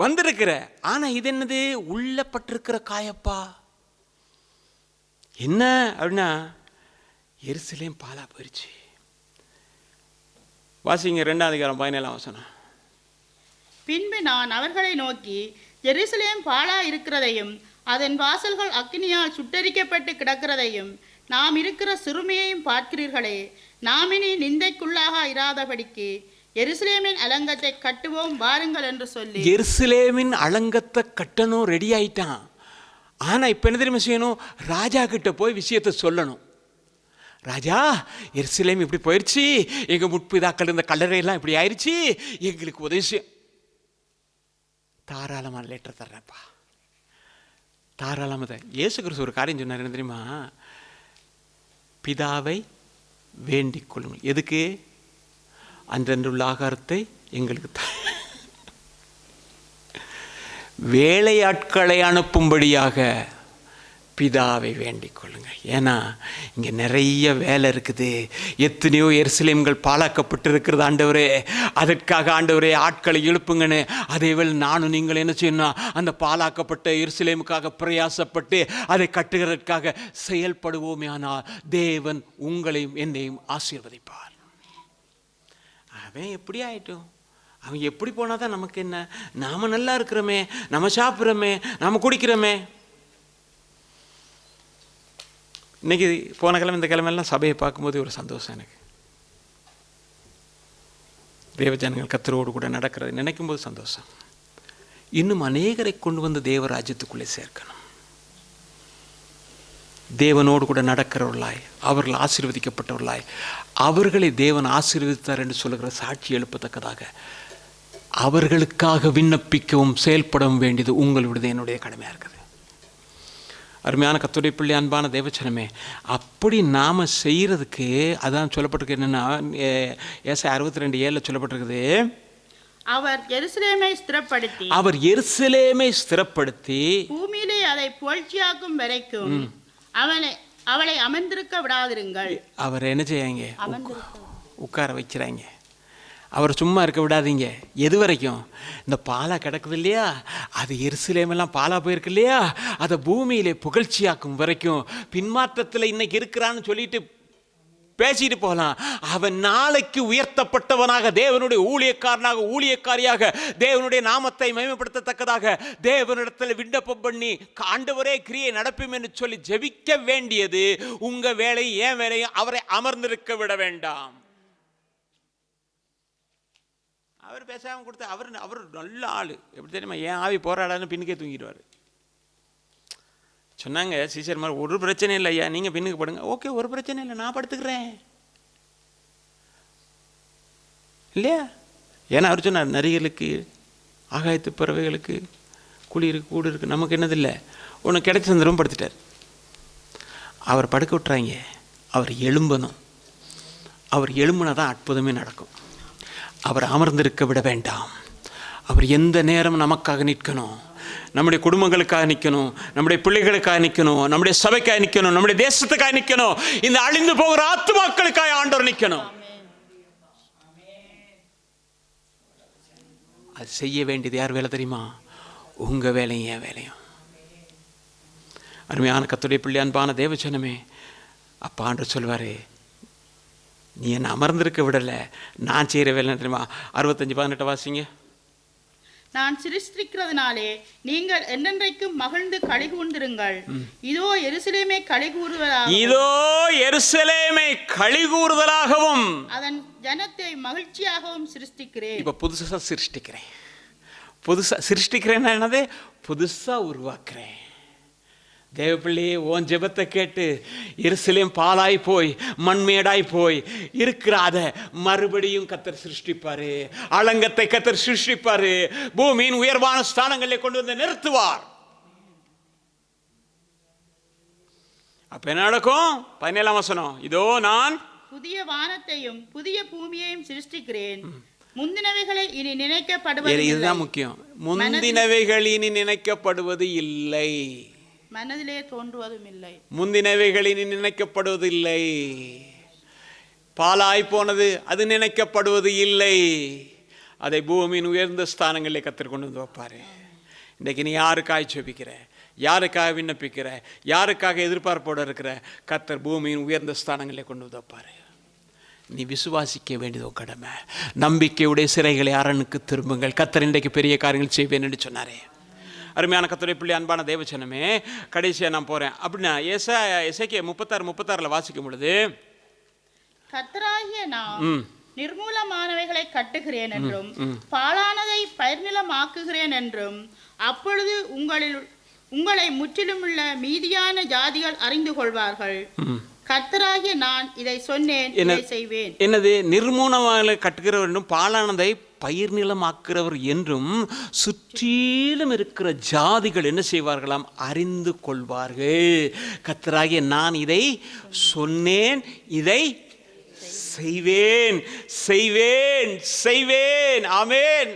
வந்திருக்கிற, ஆனா இது என்னது? உள்ளப்பட்டிருக்கிற காயப்பா. என்ன அப்படின்னா, எருசலேம் பாலா போயிடுச்சு. வாசிங்க 2ஆம் அதிகாரம் 17ஆம் வசனம். பின்பு நான் அவர்களை நோக்கி, எருசலேம் பாலா இருக்கிறதையும் அதன் வாசல்கள் அக்கினியால் சுட்டரிக்கப்பட்டு கிடக்கிறதையும் நாம் இருக்கிற சிறுமியையும் பார்க்கிறீர்களே, நாம் இனி நிந்தைக்குள்ளாக இராதபடிக்கு எருசலேமின் அலங்கத்தை கட்டுவோம் வாருங்கள் என்று சொல்லி. எருசலேமின் அலங்கத்தை கட்டணும், ரெடி ஆயிட்டான். ஆனா இப்ப என்ன தெரியுமா செய்யணும்? ராஜா கிட்ட போய் விஷயத்தை சொல்லணும். ராஜா, எருசலேம் இப்படி போயிடுச்சு, எங்க முற்பிதாக்கள் இருந்த கல்லறையெல்லாம் இப்படி ஆயிடுச்சு, எங்களுக்கு உதவி செய்ய. தாராளமான லெட்டர் தர்றப்பா, தாராளமாக. இயேசு கிறிஸ்து ஒரு காரியம் சொன்னார், என்ன தெரியுமா? பிதாவை வேண்டிக் கொள்ளுங்கள். எதுக்கு? அன்றன்றுள்ள ஆகாரத்தை எங்களுக்கு வேலையாட்களை அனுப்பும்படியாக பிதாவை வேண்டிக் கொள்ளுங்க. ஏன்னா இங்கே நிறைய வேலை இருக்குது. எத்தனையோ எருசலேம்கள் பாழாக்கப்பட்டு இருக்கிறது ஆண்டவரே. அதற்காக ஆண்டவரே ஆட்களை எழுப்புங்கன்னு. அதேவேளை நானும் நீங்கள் என்ன செய்யணும், அந்த பாழாக்கப்பட்ட எருசலேமுக்காக பிரயாசப்பட்டு அதை கட்டுகிறதற்காக செயல்படுவோமே. ஆனால் தேவன் உங்களையும் என்னையும் ஆசீர்வதிப்பார். அவன் எப்படி ஆயிட்டும், அவன் எப்படி போனால் தான் நமக்கு என்ன? நாம் நல்லா இருக்கிறோமே, நம்ம சாப்பிட்றோமே, நாம் குடிக்கிறோமே. இன்றைக்கி போன கிழமை இந்த கிழமையெல்லாம் சபையை பார்க்கும்போது ஒரு சந்தோஷம் எனக்கு. தேவஜனங்கள் கர்த்தரோடு கூட நடக்கிறது நினைக்கும்போது சந்தோஷம். இன்னும் அநேகரை கொண்டு வந்து தேவராஜ்யத்துக்குள்ளே சேர்க்கணும். தேவனோடு கூட நடக்கிறவர்களாய், அவர்கள் ஆசீர்வதிக்கப்பட்டவர்களாய், அவர்களை தேவன் ஆசீர்வதித்தார் என்று சொல்லுகிற சாட்சி எழுப்பத்தக்கதாக அவர்களுக்காக விண்ணப்பிக்கவும் செயல்படவும் வேண்டியது உங்களுடைய என்னுடைய கடமையாக இருக்குது. அருமையான கர்த்தருடைய பிள்ளை, அன்பான தேவச்சனமே, அப்படி நாம் செய்கிறதுக்கு அதான் சொல்லப்பட்டிருக்கு. என்னென்னா ஏசாயா 62:7 சொல்லப்பட்டிருக்குது, அவர் எருசலேமை ஸ்திரப்படுத்தி பூமியிலே அதை புகழ்ச்சியாக்கும் வரைக்கும் அவளை அமர்ந்திருக்க விடாதிருங்கள். அவர் என்ன செய்யாங்க? உட்கார வைக்கிறாங்க. அவர் சும்மா இருக்க விடாதீங்க. எது வரைக்கும்? இந்த பாலா கிடக்குது இல்லையா, அது எருசலேமெல்லாம் பாலா போயிருக்கு இல்லையா, அதை பூமியிலே புகழ்ச்சியாக்கும் வரைக்கும். பின்மாற்றத்தில் இன்னைக்கு இருக்கிறான்னு சொல்லிட்டு பேசிட்டு போகலாம். அவன் நாளைக்கு உயர்த்தப்பட்டவனாக, தேவனுடைய ஊழியக்காரனாக, ஊழியக்காரியாக, தேவனுடைய நாமத்தை மகிமைப்படுத்தத்தக்கதாக தேவனிடத்தில் விண்ணப்பம் பண்ணி ஆண்டவரே கிரியை நடப்பும் என்று சொல்லி ஜெபிக்க வேண்டியது உங்க வேலை, ஏன் வேலையும். அவரை அமர்ந்திருக்க விட வேண்டாம். அவர் பேசாமல் கொடுத்து அவர் நல்ல ஆள். எப்படி தெரியுமா? ஏன் ஆவி போராடான்னு பின்னுக்கே தூங்கிடுவார். சொன்னாங்க சீசர் மாதிரி, ஒரு பிரச்சனை இல்லை ஐயா, நீங்கள் பின்னுக்கு படுங்க. ஓகே, ஒரு பிரச்சனை இல்லை, நான் படுத்துக்கிறேன் இல்லையா? ஏன்னா அவர் சொன்னார், நரிகளுக்கு ஆகாயத்து பறவைகளுக்கு குழி இருக்கு, கூடு இருக்குது, நமக்கு என்னதில்லை, ஒன்று கிடைச்சி வந்துடும். படுத்துட்டார். அவர் படுக்க விட்டுறாங்க. அவர் எழும்பணும். அவர் எழும்புனா தான் அற்புதமே நடக்கும். அவர் அமர்ந்திருக்க விட வேண்டாம். அவர் எந்த நேரம் நமக்காக நிற்கணும், நம்முடைய குடும்பங்களுக்காக நிற்கணும், நம்முடைய பிள்ளைகளுக்காக நிற்கணும், நம்முடைய சபைக்காக நிற்கணும், நம்முடைய தேசத்துக்காக நிற்கணும், இந்த அழிந்து போகிற ஆத்துமாக்களுக்காக ஆண்டவர் நிற்கணும். அது செய்ய வேண்டியது யார் வேலை தெரியுமா? உங்க வேலையும் என் வேலையும். அருமையான கர்த்தருடைய பிள்ளை, அன்பான தேவஜனமே, அப்பா ஆண்டவர் சொல்வார், நீ என்ன அமர்ந்திருக்க விடலை, நான் செய்கிற வேலை தெரியுமா? 65:18 வாசிங்க. நான் சிருஷ்டிக்கிறதுனாலே நீங்கள் என்றென்றைக்கும் மகிழ்ந்து களிகூர்ந்திருங்கள். இதோ எருசலேமை களிகூறுதலாகவும் அதன் ஜனத்தை மகிழ்ச்சியாகவும் சிருஷ்டிக்கிறேன். இப்போ புதுசாக சிருஷ்டிக்கிறேன். சிருஷ்டிக்கிறேன்னா என்னது? புதுசாக உருவாக்குறேன். தேவப்பிள்ளையே, உன் ஜெபத்தை கேட்டு எருசலேம் பாலாய் போய் மண்மேடாய் போய் இருக்கிறாத மறுபடியும் கர்த்தர் சிருஷ்டிப்பாரு. அலங்கத்தை கர்த்தர் சிருஷ்டிப்பாரு. பூமியின் உயர்வான ஸ்தானங்களை கொண்டு வந்து நிறுத்துவார். அப்ப என்ன நடக்கும்? 17ஆம் வசனம், இதோ நான் புதிய வானத்தையும் புதிய பூமியையும் சிருஷ்டிக்கிறேன். முந்தினவைகளை இனி நினைக்கப்படுவது. இதுதான் முக்கியம். முந்தினவைகள் இனி நினைக்கப்படுவது இல்லை, மனதிலே தோன்றுவதும் இல்லை. முந்தினவைகள் இனி நினைக்கப்படுவது இல்லை. பாலாய் போனது அது நினைக்கப்படுவது இல்லை. அதை பூமியின் உயர்ந்த ஸ்தானங்களில் கர்த்தர் கொண்டு வந்து வைப்பாரு. இன்றைக்கு நீ யாருக்காக ஜெபிக்கிற, யாருக்காக விண்ணப்பிக்கிற, யாருக்காக எதிர்பார்ப்போடு இருக்கிற, கர்த்தர் பூமியின் உயர்ந்த ஸ்தானங்களில் கொண்டு வந்து வைப்பாரு. நீ விசுவாசிக்க வேண்டியதோ கடமை. நம்பிக்கையுடைய சிறைகளை அரணுக்கு திரும்புங்கள், கர்த்தர் இன்றைக்கு பெரிய காரியங்கள் செய்வேன் என்று சொன்னாரே. அருமையான கர்த்தருடைய பிள்ளை, அன்பான தேவச்சனமே, கடைசியாக நான் போகிறேன். அப்படின்னா எசேக்கியேல் 36:36 வாசிக்கும் பொழுது, கர்த்தராகிய நான் நிர்மூலமானவைகளை கட்டுகிறேன் என்றும் பாழானதை பயிர்நிலமாக்குகிறேன் என்றும் அப்பொழுது உங்களை முற்றிலுமுள்ள மீதியான ஜாதிகள் அறிந்து கொள்வார்கள். கர்த்தராகிய நான் இதை சொன்னேன், இதை செய்வேன். என்னது? நிர்மூலமாக கட்டுகிறவர் என்றும் பாழானதை பயிர் நிலமாக்குறவர் என்றும் சுற்றிலும் இருக்கிற ஜாதிகள் என்ன செய்வார்களாம்? அறிந்து கொள்வார்கள். கர்த்தராகிய நான் இதை சொன்னேன், இதை செய்வேன், செய்வேன், செய்வேன். ஆமென்.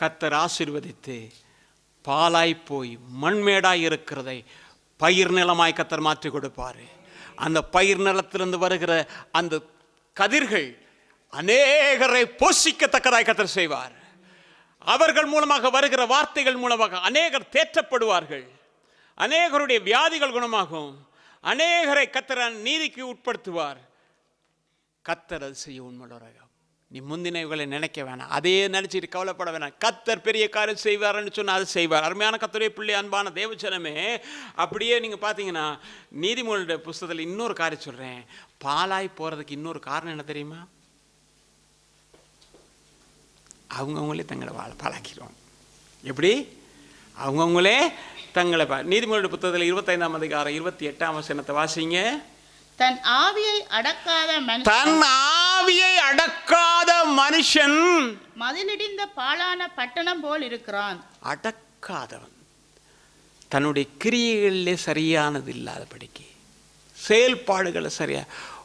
கர்த்தர் ஆசீர்வதித்து பாலாய் போய் மண்மேடாய் இருக்கிறதை பயிர் நிலமாய் கர்த்தர் மாற்றி கொடுப்பார். அந்த பயிர் நிலத்திலிருந்து வருகிற அந்த கதிர்கள் அநேகரை போஷிக்கத்தக்கதாய் கர்த்தர் செய்வார். அவர்கள் மூலமாக வருகிற வார்த்தைகள் மூலமாக அநேகர் தேற்றப்படுவார்கள். அநேகருடைய வியாதிகள் குணமாகும். அநேகரை கர்த்தர் நீதிக்கு உட்படுத்துவார். கர்த்தர் அது செய்ய உண்மையுள்ளவராக. நீ முந்தினவைகளை நினைக்க வேணாம், அதே நினைச்சிட்டு கவலைப்பட வேணாம். கர்த்தர் பெரிய காரியம் செய்வார்னு சொன்னால் அது செய்வார். அருமையான கர்த்தருடைய பிள்ளை, அன்பான தேவஜனமே, அப்படியே நீங்கள் பார்த்தீங்கன்னா நீதிமொழியுடைய புஸ்தகத்தில் இன்னொரு காரியம் சொல்கிறேன். பாலாய் போகிறதுக்கு இன்னொரு காரணம் என்ன தெரியுமா? அவங்கவுங்களே தங்களை பாலாக்கிடுவாங்க. எப்படி? அவங்கவுங்களே தங்களை நீதிமொழியுடைய புத்தகத்தில் 25ஆம் அதிகாரம் 28ஆம் வசனத்தை வாசிங்க. தன் ஆவியை அடக்காத மனுஷன் மதிலிடிந்த பாழான பட்டணம் போல் இருக்கிறான். அடக்காதவன், தன்னுடைய கிரியைகளிலே சரியானது இல்லாதபடிக்கு, செயல்பாடுகளை சரியா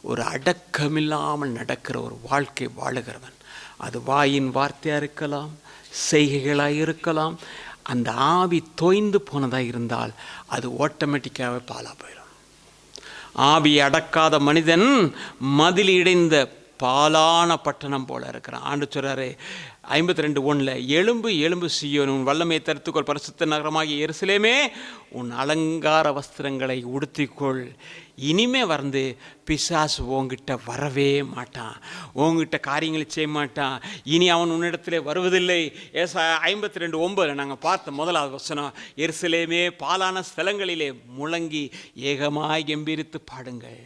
ஒரு அடக்கமில்லாமல் நடக்கிற ஒரு வாழ்க்கை வாழுகிறவன். அது வாயின் வார்த்தையாக இருக்கலாம், செய்கைகளாக இருக்கலாம். அந்த ஆவி தோய்ந்து போனதாக இருந்தால் அது ஆட்டோமேட்டிக்காகவே பாலாக போயிடும். ஆவி அடக்காத மனிதன் மதில் இடைந்த பாலான பட்டணம் போல இருக்கிறான். ஆண்டு சொல்றாரு 52:1, எழும்பு எழும்பு சீயோன், உன் வல்லமையை தரித்துக்கொள், பரிசுத்த நகரமாகிய எருசலேமே உன் அலங்கார வஸ்திரங்களை உடுத்திக்கொள். இனிமே வந்து பிசாசு உங்ககிட்ட வரவே மாட்டான், உங்ககிட்ட காரியங்களை செய்ய மாட்டான். இனி அவன் உன்னிடத்திலே வருவதில்லை. ஏசாயா 52:9 நாங்கள் பார்த்த முதலாவது வசனம். எருசலேமே பாலான ஸ்தலங்களிலே முழங்கி ஏகமாய் கம்பீரித்து பாடுங்கள்.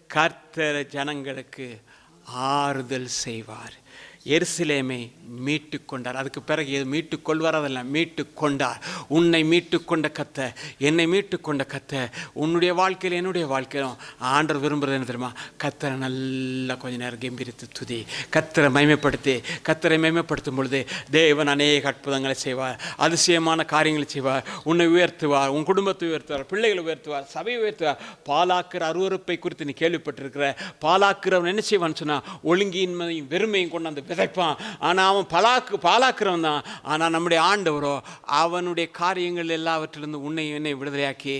கர்த்தர் ஜனங்களுக்கு ஆறுதல் செய்வார். எருசலேமை மீட்டு கொண்டார். அதுக்கு பிறகு மீட்டு கொள்வார், அதெல்லாம் மீட்டு கொண்டார். உன்னை மீட்டு கொண்ட கர்த்தர், என்னை மீட்டு கொண்ட கர்த்தர், உன்னுடைய வாழ்க்கையில் என்னுடைய வாழ்க்கையிலும் ஆண்டவர் விரும்புகிறது என்ன தெரியுமா? கர்த்தரை நல்லா கொஞ்ச நேரம் கம்பீரித்து துதி, கர்த்தரை மகிமைப்படுத்தி. கர்த்தரை மகிமைப்படுத்தும் பொழுது தேவன் அநேக அற்புதங்களை செய்வார், அதிசயமான காரியங்களை செய்வார். உன்னை உயர்த்துவார், உன் குடும்பத்தை உயர்த்துவார், பிள்ளைகளை உயர்த்துவார், சபையை உயர்த்துவார். பாலாக்கிற அருவருப்பை குறித்து நீ கேள்விப்பட்டிருக்கிற. பாலாக்கிறவன் என்ன செய்வான்னு சொன்னால் ஒழுங்கின்மையும் வெறுமையும் கொண்டு அந்த விதைப்பான். ஆனால் அவன் பாலாக்கிறவன் தான். ஆனால் நம்முடைய ஆண்டவரோ அவனுடைய காரியங்கள் எல்லாவற்றிலிருந்து உன்னை என்னை விடுதலையாக்கி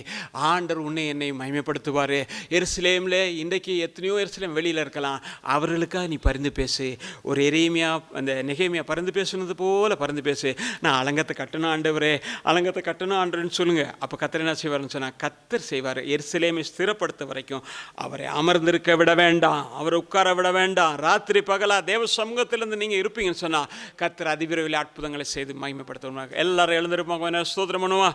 ஆண்டவர் உன்னை என்னை மகிமைப்படுத்துவார். எருசலேமில் இன்றைக்கு எத்தனையோ எருசலேம் வெளியில் இருக்கலாம், அவர்களுக்காக நீ பரிந்து பேசு. ஒரு எரேமியா, அந்த நெகேமியா பரிந்து பேசுனது போல பரிந்து பேசு. நான் அலங்கத்தை கட்டணும் ஆண்டவரே, அலங்கத்தை கட்டணும் ஆண்டவர்னு சொல்லுங்கள். அப்போ கர்த்தர் என்ன செய்வார்னு சொன்னால் கர்த்தர் செய்வார். எருசலேமை ஸ்திரப்படுத்த வரைக்கும் அவரை அமர்ந்திருக்க விட வேண்டாம், அவரை உட்கார விட வேண்டாம். ராத்திரி பகலா தேவ சமூகத்திலிருந்து நீங்கள் இருப்பீங்கன்னு சொன்னால் கர்த்தர் அதிவிரைவில் அற்புதங்களை செய்து மகிமைப்படுத்துவாங்க. எல்லாரும் எழுந்திருப்பாங்க, ஸ்தோத்திரம் பண்ணுவா.